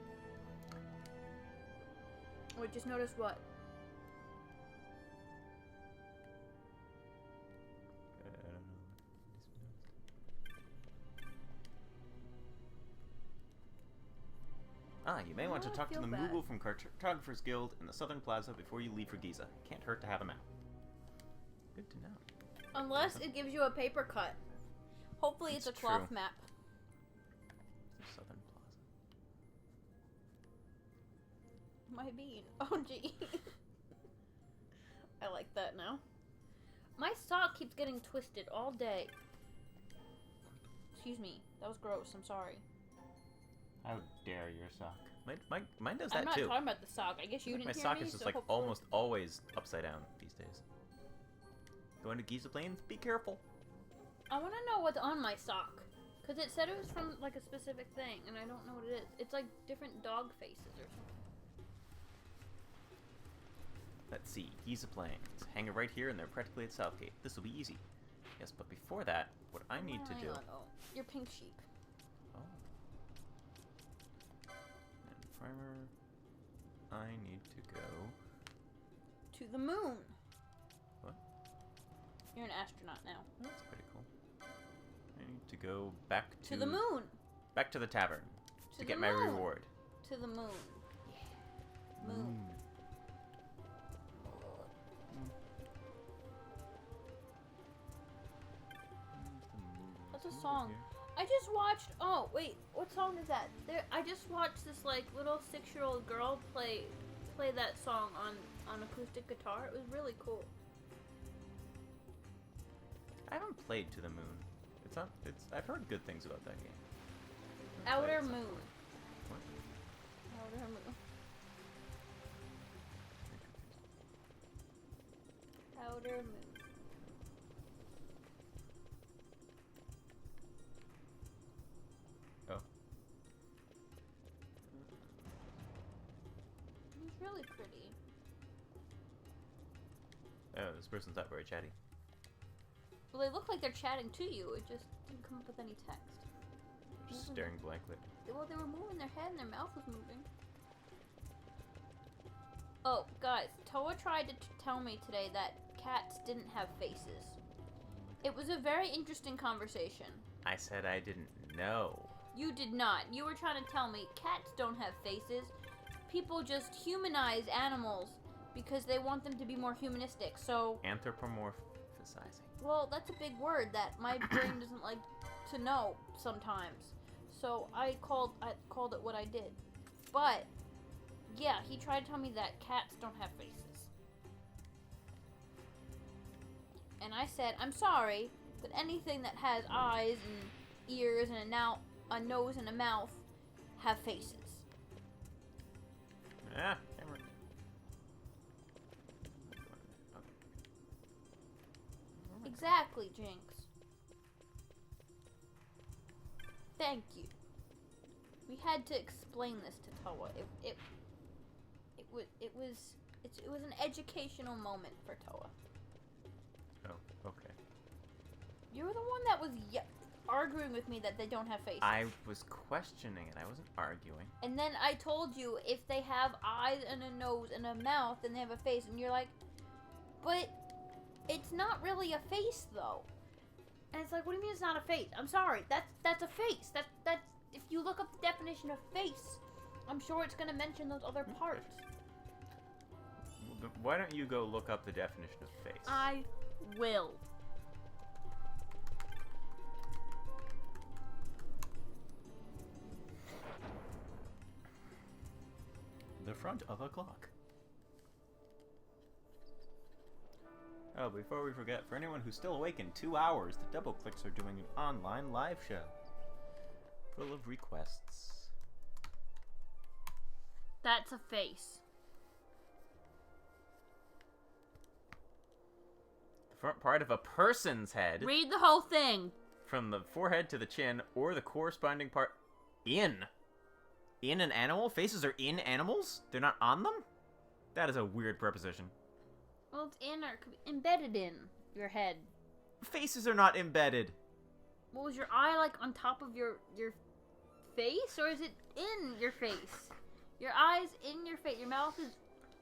Wait, just notice what? You may want to I talk to feel the bad. Moogle from Cartographers Guild in the Southern Plaza before you leave for Giza. Can't hurt to have him out. Good to know. Unless it gives you a paper cut. Hopefully it's a It's cloth true. map. Southern Plaza. My bean. Oh, gee. I like that now. My sock keeps getting twisted all day. Excuse me. That was gross. I'm sorry. How dare your sock? Mine does that I'm not too. talking about the sock. I guess you My didn't hear sock me, is just so like hopefully- almost always upside down these days. Going to Giza Plains? Be careful. I want to know what's on my sock. Because it said it was from, like, a specific thing, and I don't know what it is. It's, like, different dog faces or something. Let's see. Giza Plains. Hang it right here, and they're practically at Southgate. This will be easy. Yes, but before that, what I need to Hang do... on. Oh, your pink sheep. Oh. And primer... I need to go... To the moon. What? You're an astronaut now. That's pretty cool. I need to go back to... To the moon. Back to the tavern. To To the get my moon. reward. To the moon. Yeah. Moon. That's a song. I just watched. Oh wait, what song is that? I just watched this like little 6-year-old girl play that song on acoustic guitar. It was really cool. I haven't played To the Moon. It's not. It's. I've heard good things about that game. Outer Moon. What? Outer Moon. Outer Moon. Oh, this person's not very chatty. Well, they look like they're chatting to you. It just didn't come up with any text. Just staring blankly. Well, they were moving their head and their mouth was moving. Oh, guys, Toa tried to tell me today that cats didn't have faces. It was a very interesting conversation. I said I didn't know. You did not. You were trying to tell me cats don't have faces. People just humanize animals because they want them to be more humanistic, so... Anthropomorphizing. Well, that's a big word that my brain doesn't like to know sometimes. So I called it what I did. But, yeah, he tried to tell me that cats don't have faces. And I said, I'm sorry, but anything that has eyes and ears and a nose and a mouth have faces. Yeah, camera. Exactly, Jinx. Thank you. We had to explain this to Toa. It was an educational moment for Toa. Oh, okay. You were the one that was arguing with me that they don't have faces. I was questioning it. I wasn't arguing. And then I told you if they have eyes and a nose and a mouth, then they have a face. And you're like, but it's not really a face, though. And it's like, what do you mean it's not a face? I'm sorry. That's a face. That's if you look up the definition of face, I'm sure it's going to mention those other parts. Why don't you go look up the definition of face? I will. The front of a clock. Oh, before we forget, for anyone who's still awake in 2 hours, the Double Clicks are doing an online live show. Full of requests. That's a face. The front part of a person's head. Read the whole thing. From the forehead to the chin, or the corresponding part in an animal? Faces are in animals? They're not on them? That is a weird preposition. Well, it's in or it could be embedded in your head. Faces are not embedded. Well, was your eye like on top of your face, or is it in your face? Your eye's in your face. Your mouth is.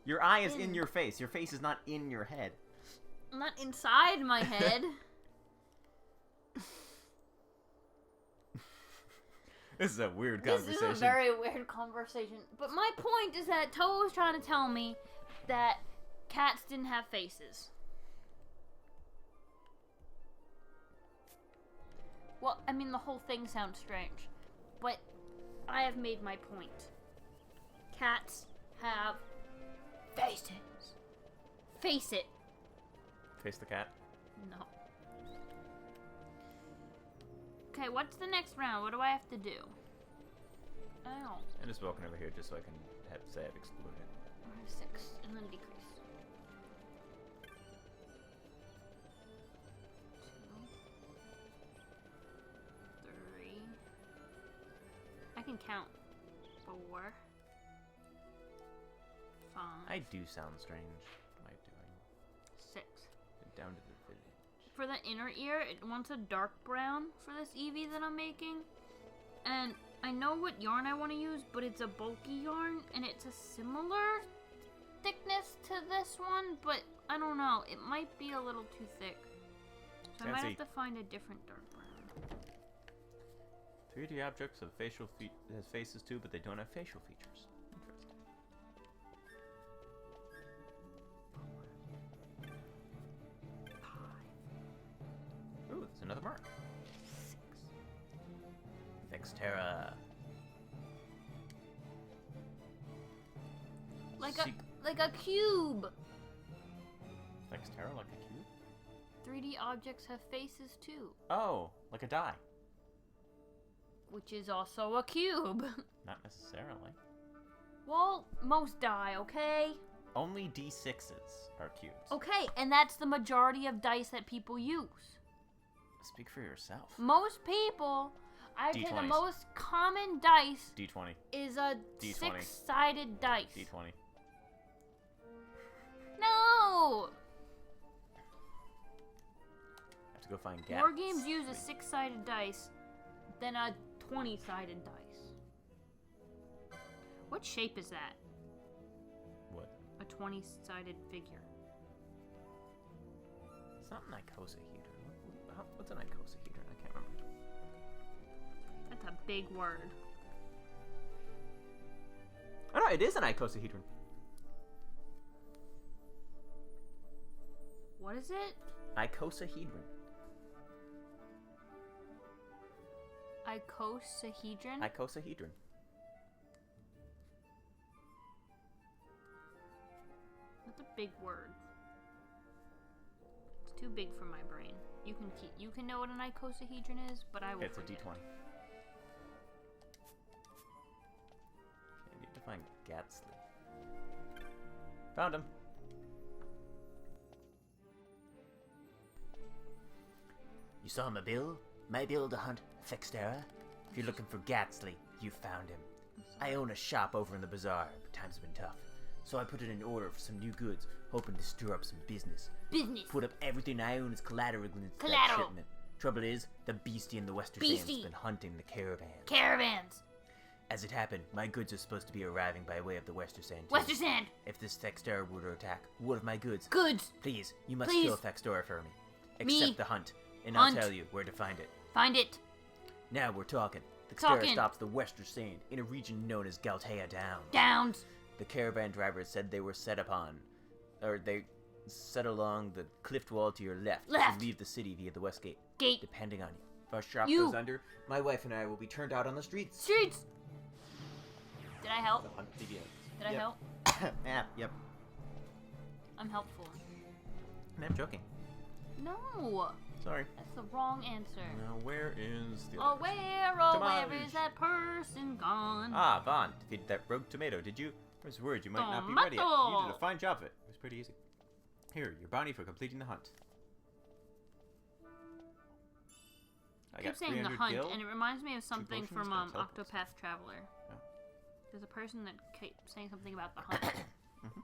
Your eye is in your face. Your face is not in your head. Not inside my head. This is a weird conversation. This is a very weird conversation. But my point is that Toa was trying to tell me that cats didn't have faces. Well, I mean, the whole thing sounds strange. But I have made my point. Cats have faces. Face it. Face the cat? No. Okay, what's the next round? What do I have to do? Ow. I'm just walking over here just so I can say I've explored it. I have 6, and then decrease. 2, 3. I can count. 4. 5. I do sound strange. What am I doing? 6. Down to the village. For the inner ear, it wants a dark brown for this Eevee that I'm making. And I know what yarn I want to use, but it's a bulky yarn, and it's a similar thickness to this one, but I don't know. It might be a little too thick. So I might have to find a different dark brown. 3D objects have has faces too, but they don't have facial features. Interesting. Ooh, there's another mark. 6. Vexterra. Like a cube. Vexterra like a cube? 3D objects have faces too. Oh, like a die. Which is also a cube. Not necessarily. Well, most die, okay? Only D6s are cubes. Okay, and that's the majority of dice that people use. Speak for yourself. Most people, I'd say the D20s. most common dice D20. is a D20. 6-sided dice. D20. No! to go find Gat. More games use a 6-sided dice than a 20-sided dice. What shape is that? What? A 20-sided figure. It's not an icosahedron. What's an icosahedron? I can't remember. That's a big word. Oh no, it is an icosahedron. What is it? Icosahedron. Icosahedron? Icosahedron. That's a big word. It's too big for my brain. You can know what an icosahedron is, but I will It's forget. a D20. Okay, I need to find Gatsley. Found him. You saw my bill? My bill to hunt Fextera? If you're looking for Gatsley, you found him. I own a shop over in the bazaar, but times have been tough. So I put in an order for some new goods, hoping to stir up some business. Business! Put up everything I own as collateral against that Collateral. shipment. Trouble is, the beastie in the Western Sands has been hunting the caravans. Caravans! As it happened, my goods are supposed to be arriving by way of the Western Sand. Western Sand! If this Fextera were to attack, what of my goods? Goods! Please, you must Please. kill Fextera for me. Me. Accept the hunt, and Hunt. I'll tell you where to find it. Find it! Now we're talking. The Talking. Xterra stops the Western Sand in a region known as Galtea Downs. Downs! The caravan drivers said they were set along the cliff wall to your left. Left. To leave the city via the west gate. Gate. Depending on you. If our shop You. goes under, my wife and I will be turned out on the streets. Streets! Did I help? The hunt begins. Did I Yep. help? Yeah, yep. I'm helpful. And I'm joking. No! Sorry. That's the wrong answer. Now, where is the Oh, other person? where Damage. is that person gone? Ah, Vaughn, defeated that rogue tomato, did you? I was worried you might not be ready yet. Tomato. You did a fine job of it. It was pretty easy. Here, your bounty for completing the hunt. I keep saying the 300 hunt, gil, and it reminds me of something potions, from and a teleport. Octopath Traveler. Oh. There's a person that kept saying something about the hunt. Mhm.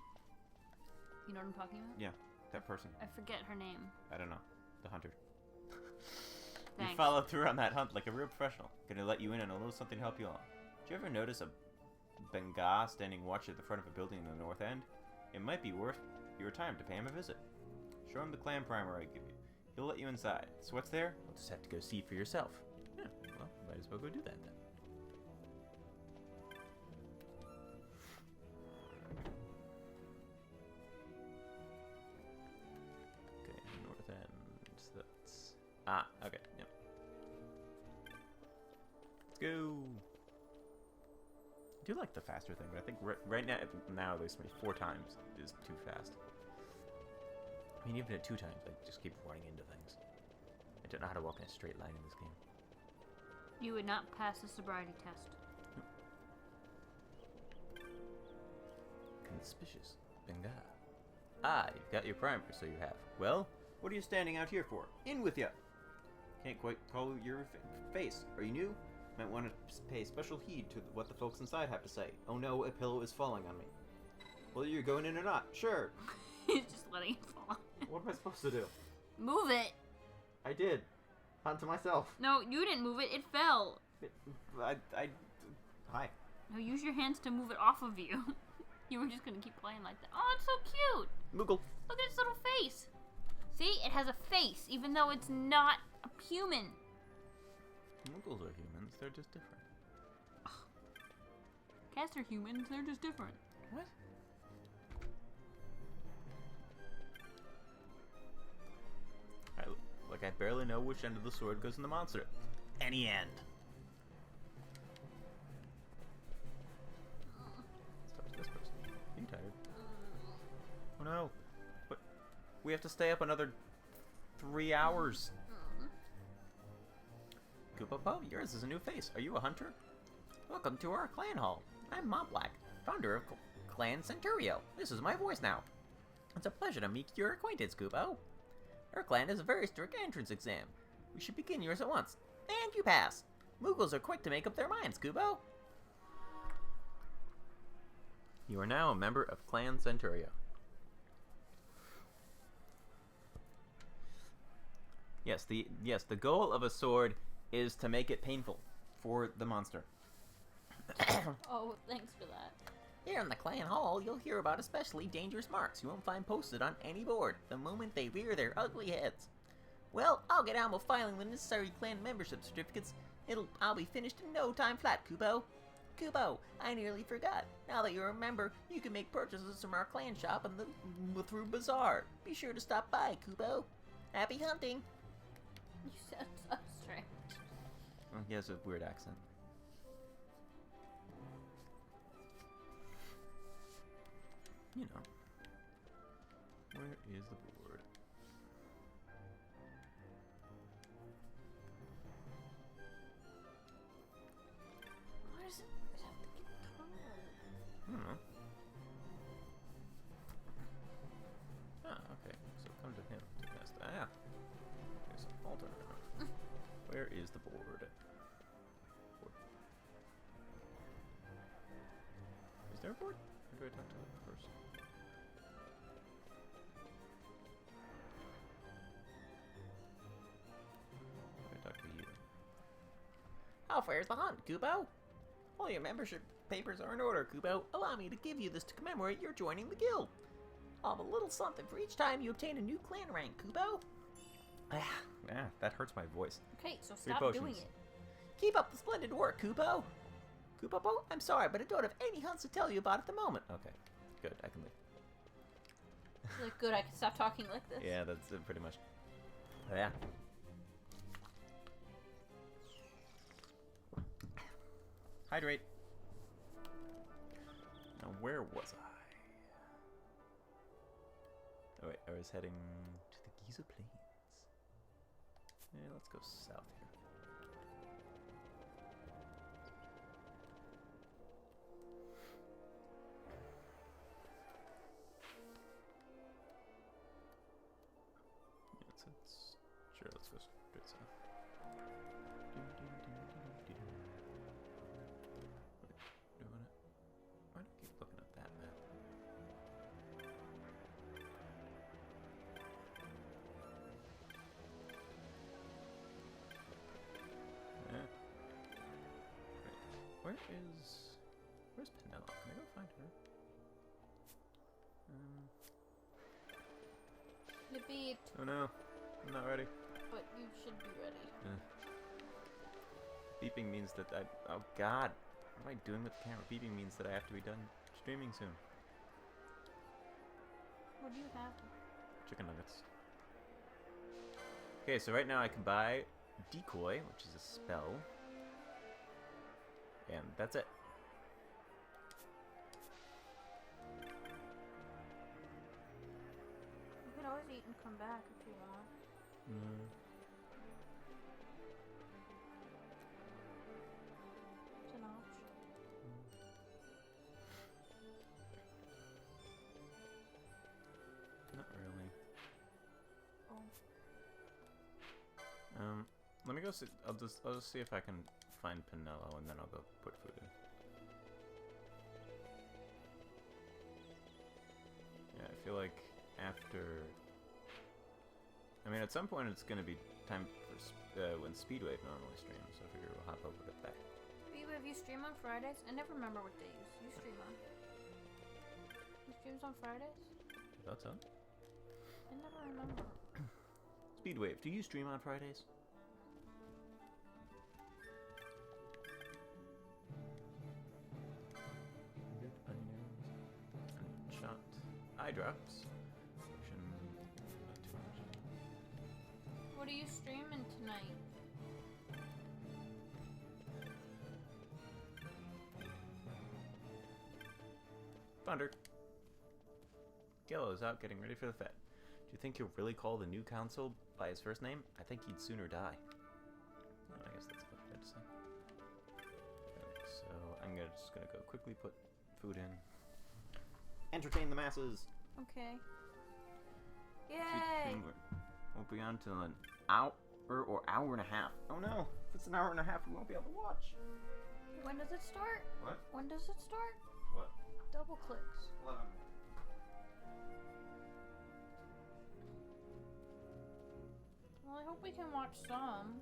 You know what I'm talking about? Yeah, that person. I forget her name. I don't know. The hunter. You Thanks. followed through on that hunt like a real professional. Gonna let you in on a little something to help you along. Did you ever notice a Benga standing watch at the front of a building in the north end? It might be worth your time to pay him a visit. Show him the clan primer I give you. He'll let you inside. So what's there? You'll just have to go see for yourself. Yeah, well, might as well go do that then. Okay, north end. So that's... Ah, okay, yep. Let's go! I do like the faster thing, but I think right now at least maybe 4 times is too fast. I mean, even at 2 times, I just keep running into things. I don't know how to walk in a straight line in this game. You would not pass the sobriety test. Conspicuous. Benga. Ah, you've got your primer, so you have. Well, what are you standing out here for? In with ya! Can't quite call your face. Are you new? Might want to pay special heed to what the folks inside have to say. Oh no, a pillow is falling on me. Well, you're going in or not? Sure. He's just letting it fall. What am I supposed to do? Move it! I did. Onto myself. No, you didn't move it. It fell. Hi. No, use your hands to move it off of you. You were just gonna keep playing like that. Oh, it's so cute! Moogle. Look at its little face. See? It has a face, even though it's not a human. Moogles are humans. They're just different. Cats are humans. They're just different. What? Like I barely know which end of the sword goes in the monster. Any end. Let's touch this person. You tired? Oh no! But we have to stay up another 3 hours. Koopa Pup, yours is a new face. Are you a hunter? Welcome to our clan hall. I'm Moblak, founder of Clan Centurio. This is my voice now. It's a pleasure to meet your acquaintance, Koopa. Our clan has a very strict entrance exam. We should begin yours at once. And you pass. Moogles are quick to make up their minds, Kubo. You are now a member of Clan Centurio. Yes, the goal of a sword is to make it painful for the monster. Oh, thanks for that. Here in the clan hall, you'll hear about especially dangerous marks you won't find posted on any board the moment they rear their ugly heads. Well, I'll get on with filing the necessary clan membership certificates. I'll be finished in no time flat, Kupo. Kupo, I nearly forgot. Now that you're a member, you can make purchases from our clan shop and through Bazaar. Be sure to stop by, Kupo. Happy hunting! You sound so strange. Well, he has a weird accent. You know. Where is the board? Why does it have the guitar? I don't know. Ah, okay. So come to him to test. Ah! There's an altar. Where is the board? Is there a board? Or do I talk to it first? I talk to you. How fares the hunt, Kupo? All your membership papers are in order, Kupo. Allow me to give you this to commemorate your joining the guild. I'll have a little something for each time you obtain a new clan rank, Kupo. Ah, that hurts my voice. Okay, so 3 stop potions. doing it. Keep up the splendid work, Kupo. Kupo, I'm sorry, but I don't have any hunts to tell you about at the moment. Okay, good. I can leave. Like, good, I can stop talking like this. Yeah, that's pretty much. Oh, yeah. Hydrate. Now, where was I? Oh, wait, I was heading to the Giza Plains. Yeah, let's go south here. Sure, let's go straight south. Why do I keep looking at that map? Where's Penelope? Can I go find her? You beeped. Oh no, I'm not ready. But you should be ready. Beeping means that oh god, what am I doing with the camera? Beeping means that I have to be done streaming soon. What do you have? Chicken nuggets. Okay, so right now I can buy Decoy, which is a spell. And that's it. You could always eat and come back if you want. It's an option. Not really. Oh. Let me go see. I'll just see if I can find Pinello, and then I'll go put food in. Yeah, I feel like after. I mean, at some point it's gonna be time for when Speedwave normally streams, so I figure we'll hop over to that. Speedwave, you stream on Fridays? I never remember what days you stream on. You streams on Fridays? I thought so. I never remember. Speedwave, do you stream on Fridays? Shot. Eye drops. Not too much. What are you streaming tonight? Thunder. Gillo's out getting ready for the Fed. Do you think he'll really call the new council by his first name? I think he'd sooner die. Well, I guess that's what I had to say. Okay, so I'm just gonna go quickly put food in. Entertain the masses. Okay. Yay! Won't be on until an hour or hour and a half. Oh no! If it's an hour and a half, we won't be able to watch. When does it start? What? When does it start? What? Double clicks. 11. Well, I hope we can watch some.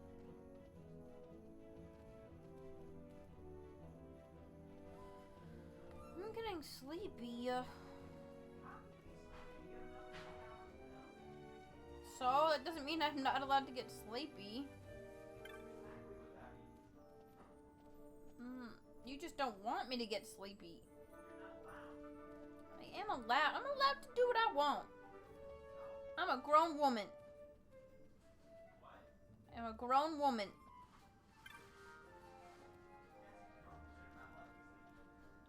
I'm getting sleepy. So, that doesn't mean I'm not allowed to get sleepy. You just don't want me to get sleepy. I am allowed. I'm allowed to do what I want. I'm a grown woman. I'm a grown woman.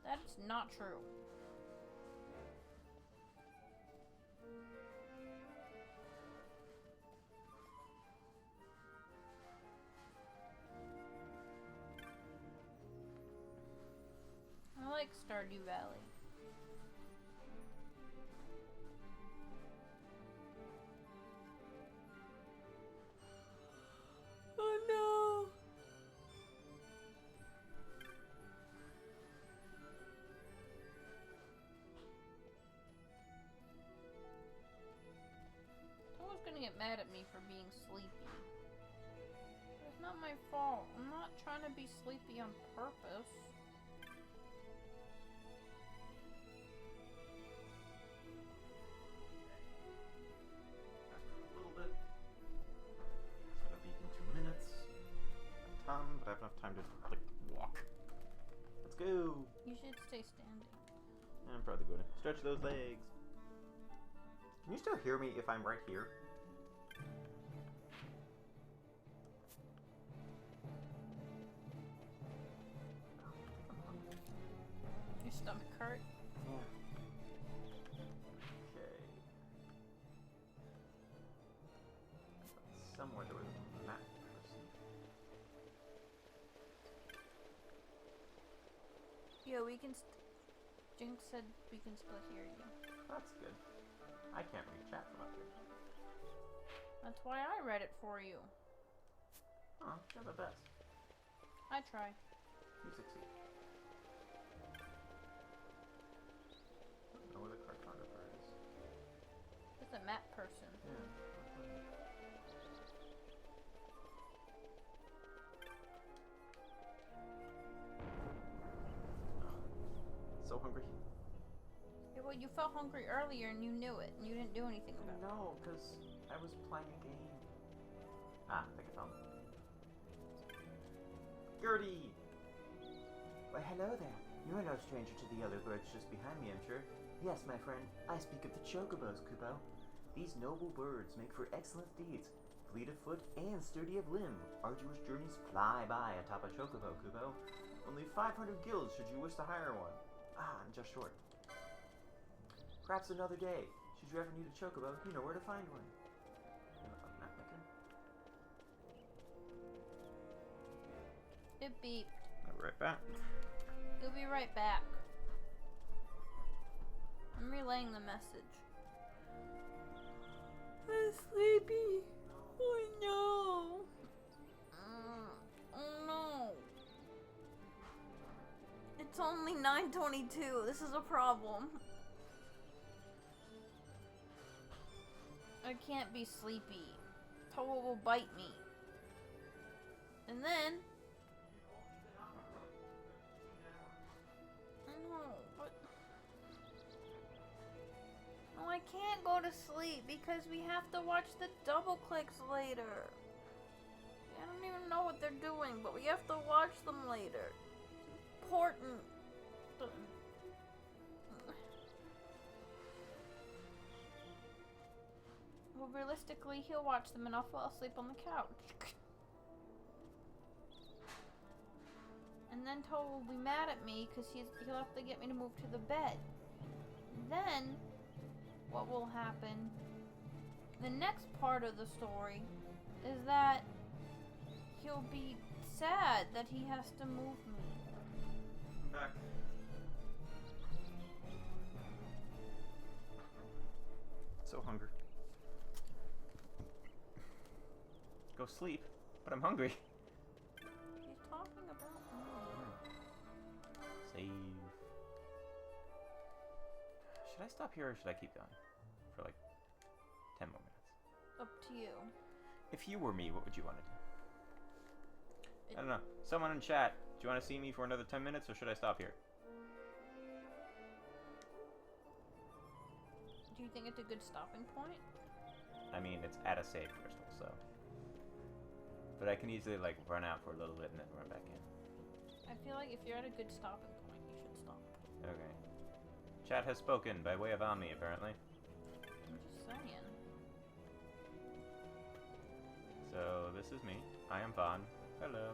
That's not true. I like Stardew Valley. Oh no! Someone's gonna get mad at me for being sleepy. It's not my fault. I'm not trying to be sleepy on purpose. But I have enough time to, like, walk. Let's go! You should stay standing. I'm probably going to stretch those legs. Can you still hear me if I'm right here? Your stomach hurt? Yeah. Okay. Somewhere there was a map. Yeah, we can. Jinx said we can still hear you. That's good. I can't read chat from up here. That's why I read it for you. Oh, you're the best. I try. You succeed. I don't know where the cartographer is. It's a map person. Yeah. So hungry. Yeah, well, you felt hungry earlier and you knew it, and you didn't do anything about it. No, because I was playing a game. Ah, I think I found it. Gertie! Why, hello there. You're no stranger to the other birds just behind me, I'm sure. Yes, my friend, I speak of the chocobos, Kupo. These noble birds make for excellent steeds, fleet of foot and sturdy of limb. Arduous journeys fly by atop a chocobo, Kupo. Only 500 guilds should you wish to hire one. Ah, I'm just short. Perhaps another day. Should you ever need a chocobo, you know where to find one. It beeped. I'll be right back. You'll be right back. I'm relaying the message. I'm sleepy. Oh no. Oh no. It's only 9:22. This is a problem. I can't be sleepy. Toa will bite me. And then... No, I can't go to sleep because we have to watch the double clicks later. I don't even know what they're doing, but we have to watch them later. It's important. Well, realistically, he'll watch them and I'll fall asleep on the couch. And then Toa will be mad at me because he'll have to get me to move to the bed. Then, what will happen, the next part of the story, is that he'll be sad that he has to move me. I'm back. So hungry. Go sleep, but I'm hungry. He's talking about me. Save. Should I stop here or should I keep going? For like 10 more minutes. Up to you. If you were me, what would you want to do? I don't know. Someone in chat, do you want to see me for another 10 minutes, or should I stop here? Do you think it's a good stopping point? I mean, it's at a save crystal, so. But I can easily, like, run out for a little bit and then run back in. I feel like if you're at a good stopping point, you should stop. Okay. Chat has spoken by way of Omni, apparently. I'm just saying. So, this is me. I am Vaughn. Hello.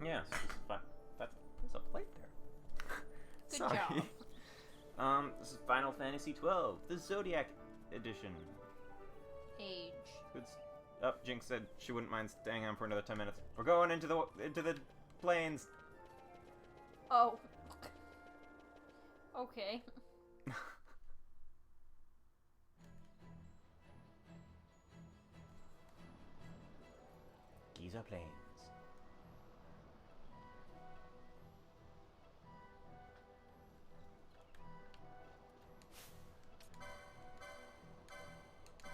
Yeah, so this is fun. There's a plate there. Good Sorry. job. This is Final Fantasy XII, the Zodiac edition. Age. Oh, Jinx said she wouldn't mind staying on for another 10 minutes. We're going into the plains. Oh. Okay. These are planes.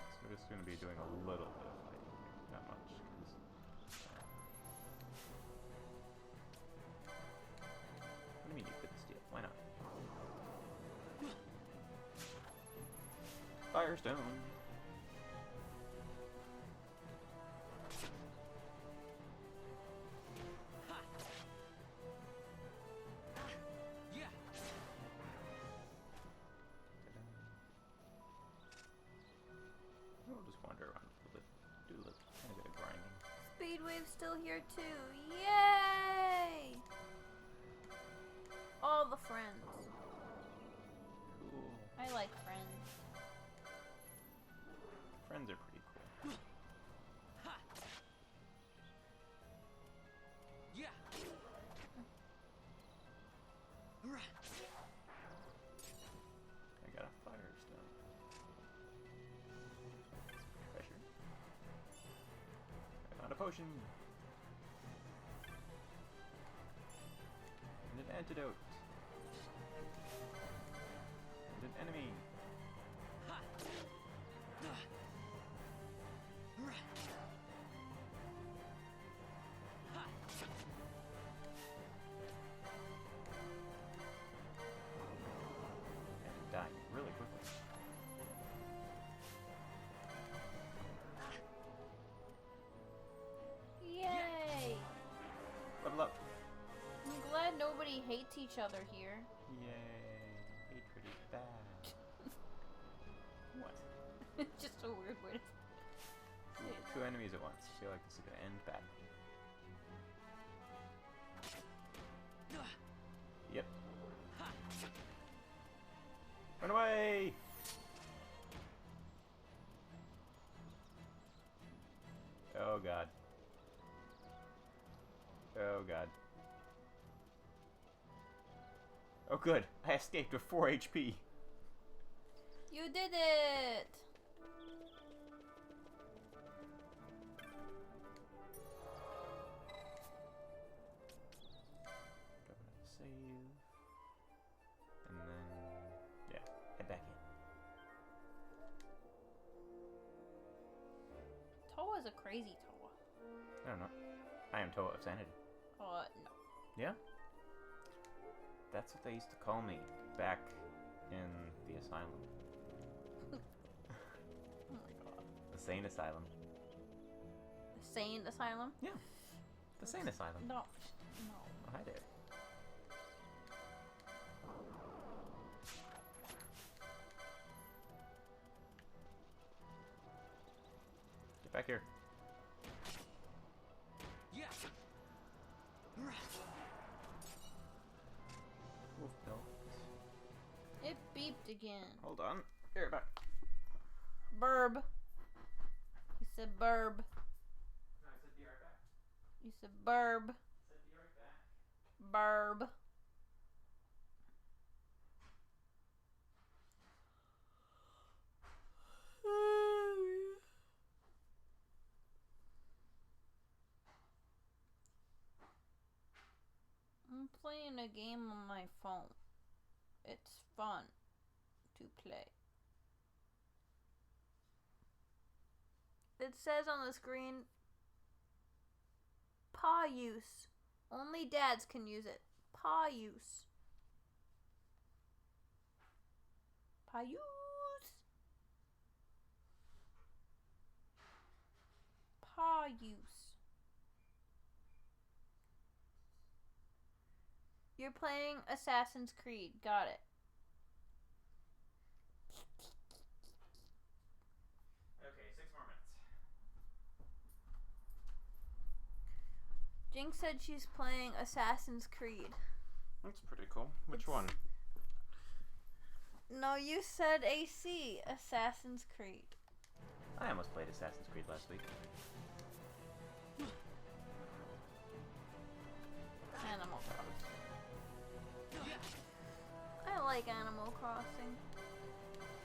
So we're just going to be doing a little bit of fighting, not much. What do you mean you couldn't steal? Why not? Firestone. We'll just wander around a little bit, do a little kind of bit of grinding. Speedwave's still here too. Yay! All the friends. Cool. I like friends. Friends are pretty cool. I got a firestone. Pressure. I found a potion. And an antidote. And an enemy. And dying really quickly. Yay! Level up. I'm glad nobody hates each other here. Yay. Hatred is bad. What? It's just a weird way to say it. Two enemies at once. I feel like this is gonna end badly. Yep. Run away! Oh god. Oh god. Oh good, I escaped with 4 HP. You did it! Go ahead and save. And then, yeah, head back in. Toa's a crazy Toa. I don't know. I am Toa of Sanity. No. Yeah? That's what they used to call me back in the asylum. Oh my god. The Sane Asylum. The Sane Asylum? Yeah. The Sane Asylum. No. No. Oh, hi there. Get back here. Wolf pelt. It beeped again. Hold on. Here, back. Burb. He said burb. No, I said be right back. You said burb. I said be right back. Burb. I'm playing a game on my phone. It's fun to play. It says on the screen, paw use. Only dads can use it. Paw use. Paw use. Paw use. You're playing Assassin's Creed. Got it. Okay, 6 more minutes. Jinx said she's playing Assassin's Creed. That's pretty cool. Which one? No, you said AC. Assassin's Creed. I almost played Assassin's Creed last week. Animal Crossing. I like Animal Crossing.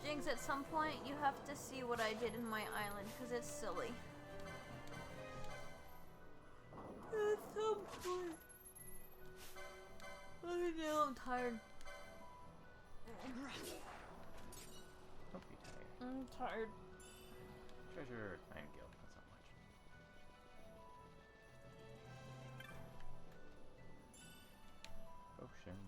Jinx, at some point you have to see what I did in my island, because it's silly. At some point. I know, I'm tired. Don't be tired. I'm tired. Treasure 9 gil. That's not much. Potion.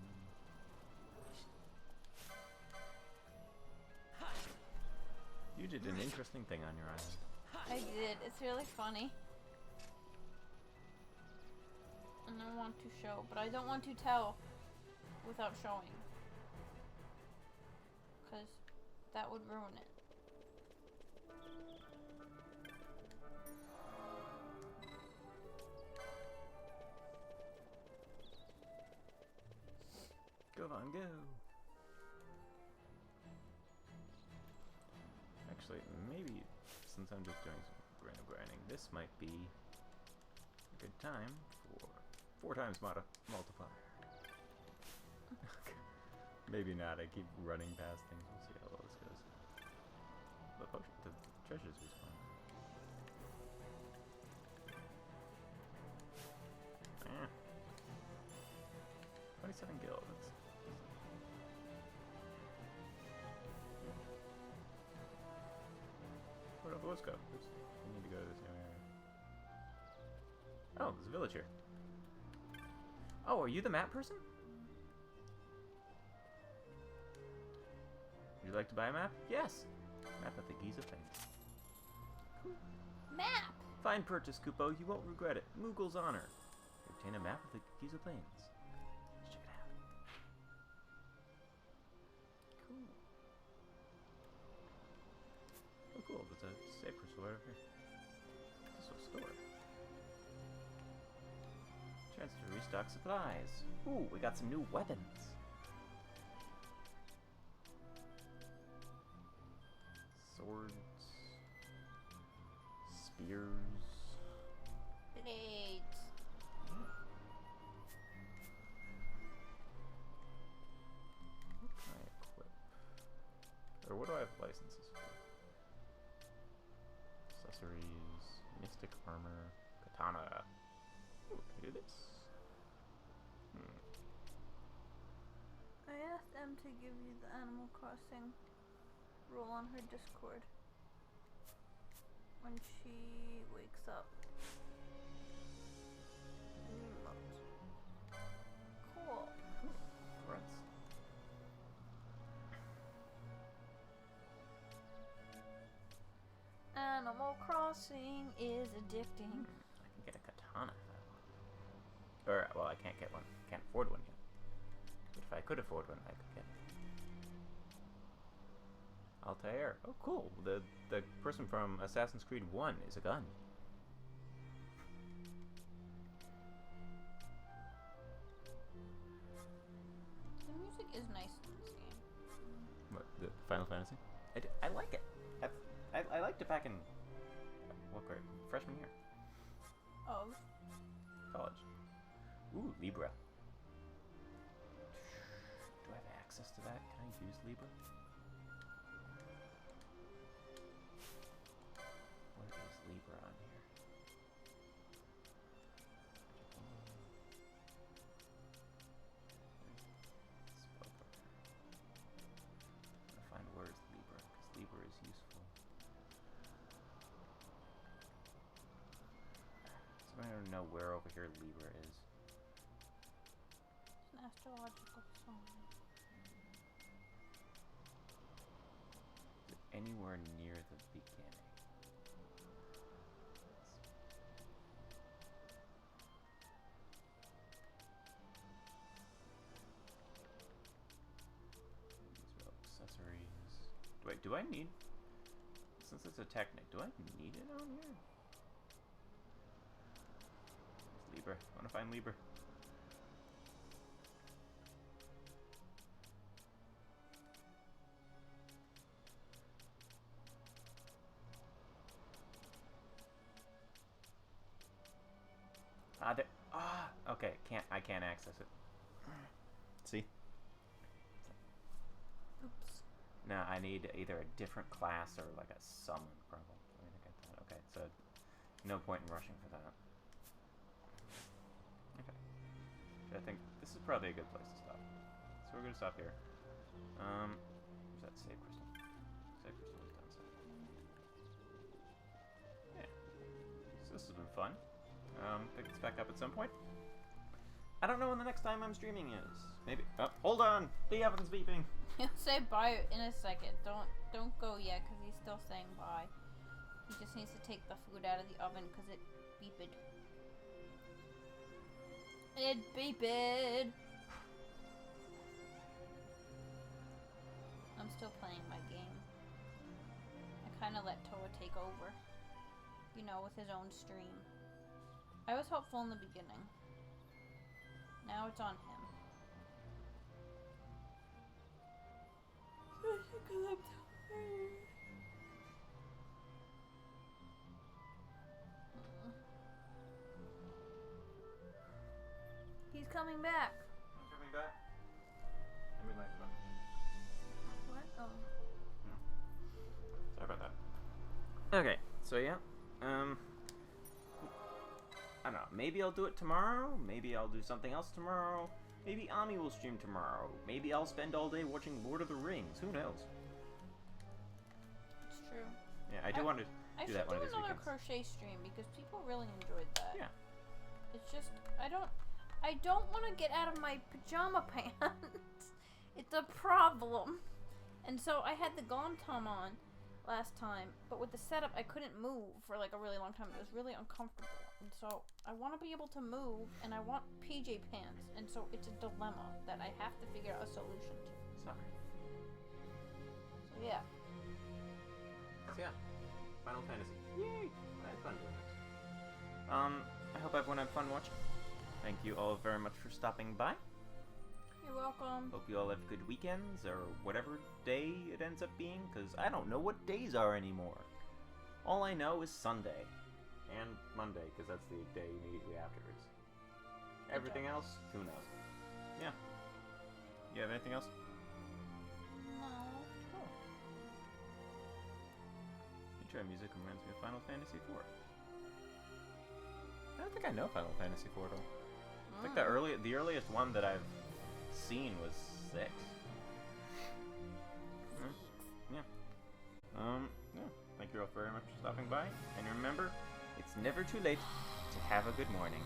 You did an interesting thing on your island. I did. It's really funny. And I want to show, but I don't want to tell without showing. Because that would ruin it. Go on, go! Actually, maybe since I'm just doing some random grinding, this might be a good time for 4 times multiply. Maybe not, I keep running past things, we'll see how well this goes. The potion, the treasures respawn. 27 gil, that's... Where did those go? Oops. We need to go to this area. Oh, there's a village here. Oh, are you the map person? Would you like to buy a map? Yes! Map of the Giza Plains. Map! Fine purchase, Kupo. You won't regret it. Moogle's honor. Obtain a map of the Giza Plains. Let's check it out. Cool. Oh, cool. There's a safe crystal right over here. This was stored. Chance to restock supplies. Ooh, we got some new weapons. Swords. Spears. Blades. What can I equip? Or what do I have licenses for? Accessories, mystic armor, katana. Ooh, can I do this? I asked Em to give you the Animal Crossing rule on her Discord when she wakes up. Emote. Cool. Threats. Animal Crossing is addicting. I can get a katana if I want. Or, well, I can't get one. Can't afford one yet. But if I could afford one, I could get it. Altair. Oh, cool. The person from Assassin's Creed 1 is a gun. The music is nice in this game. What, the Final Fantasy? I like it. I liked it back in, what grade? Freshman year. Of? College. Ooh, Libra. Do I have access to that? Can I use Libra? What is Libra on here? I'm gonna find where is Libra, because Libra is useful. even know where over here Libra is. It's an astrological song. Is it anywhere near the beginning? These are accessories. Wait, do I need... Since it's a Technic, do I need it on here? It's Libra. I want to find Libra. There. Okay. I can't access it. See? Oops. No, I need either a different class or like a summon, probably. To get that. Okay, so no point in rushing for that. Okay. I think this is probably a good place to stop. So we're gonna stop here. Where's that save crystal? Save crystal is down south. Yeah. So this has been fun. Pick this back up at some point. I don't know when the next time I'm streaming is. Maybe. Oh, hold on! The oven's beeping! He'll say bye in a second. Don't go yet, because he's still saying bye. He just needs to take the food out of the oven, because it beeped. It beeped! I'm still playing my game. I kind of let Toa take over. You know, with his own stream. I was hopeful in the beginning. Now it's on him. He's coming back. I'm coming back. I mean, like, What? Oh. Sorry about that. Okay, so yeah. I don't know. Maybe I'll do it tomorrow. Maybe I'll do something else tomorrow. Maybe Ami will stream tomorrow. Maybe I'll spend all day watching Lord of the Rings. Who knows? It's true. Yeah, I do want to do that one of these I should do another weekends. crochet stream because people really enjoyed that. Yeah. It's just I don't want to get out of my pajama pants. It's a problem. And so I had the Gontom on last time, but with the setup I couldn't move for like a really long time. It was really uncomfortable. And so I want to be able to move, and I want PJ pants, and so it's a dilemma that I have to figure out a solution to. Sorry. So yeah. So yeah, Final Fantasy. Yay! I had fun doing this. I hope everyone had fun watching. Thank you all very much for stopping by. You're welcome. Hope you all have good weekends, or whatever day it ends up being, because I don't know what days are anymore. All I know is Sunday. And Monday, because that's the day immediately afterwards. Everything else, who knows? Yeah. You have anything else? No. Cool. Intro music reminds me of Final Fantasy IV. I don't think I know Final Fantasy IV at all. I think the earliest one that I've seen was 6. Yeah. Yeah. Thank you all very much for stopping by, and remember, it's never too late to have a good morning.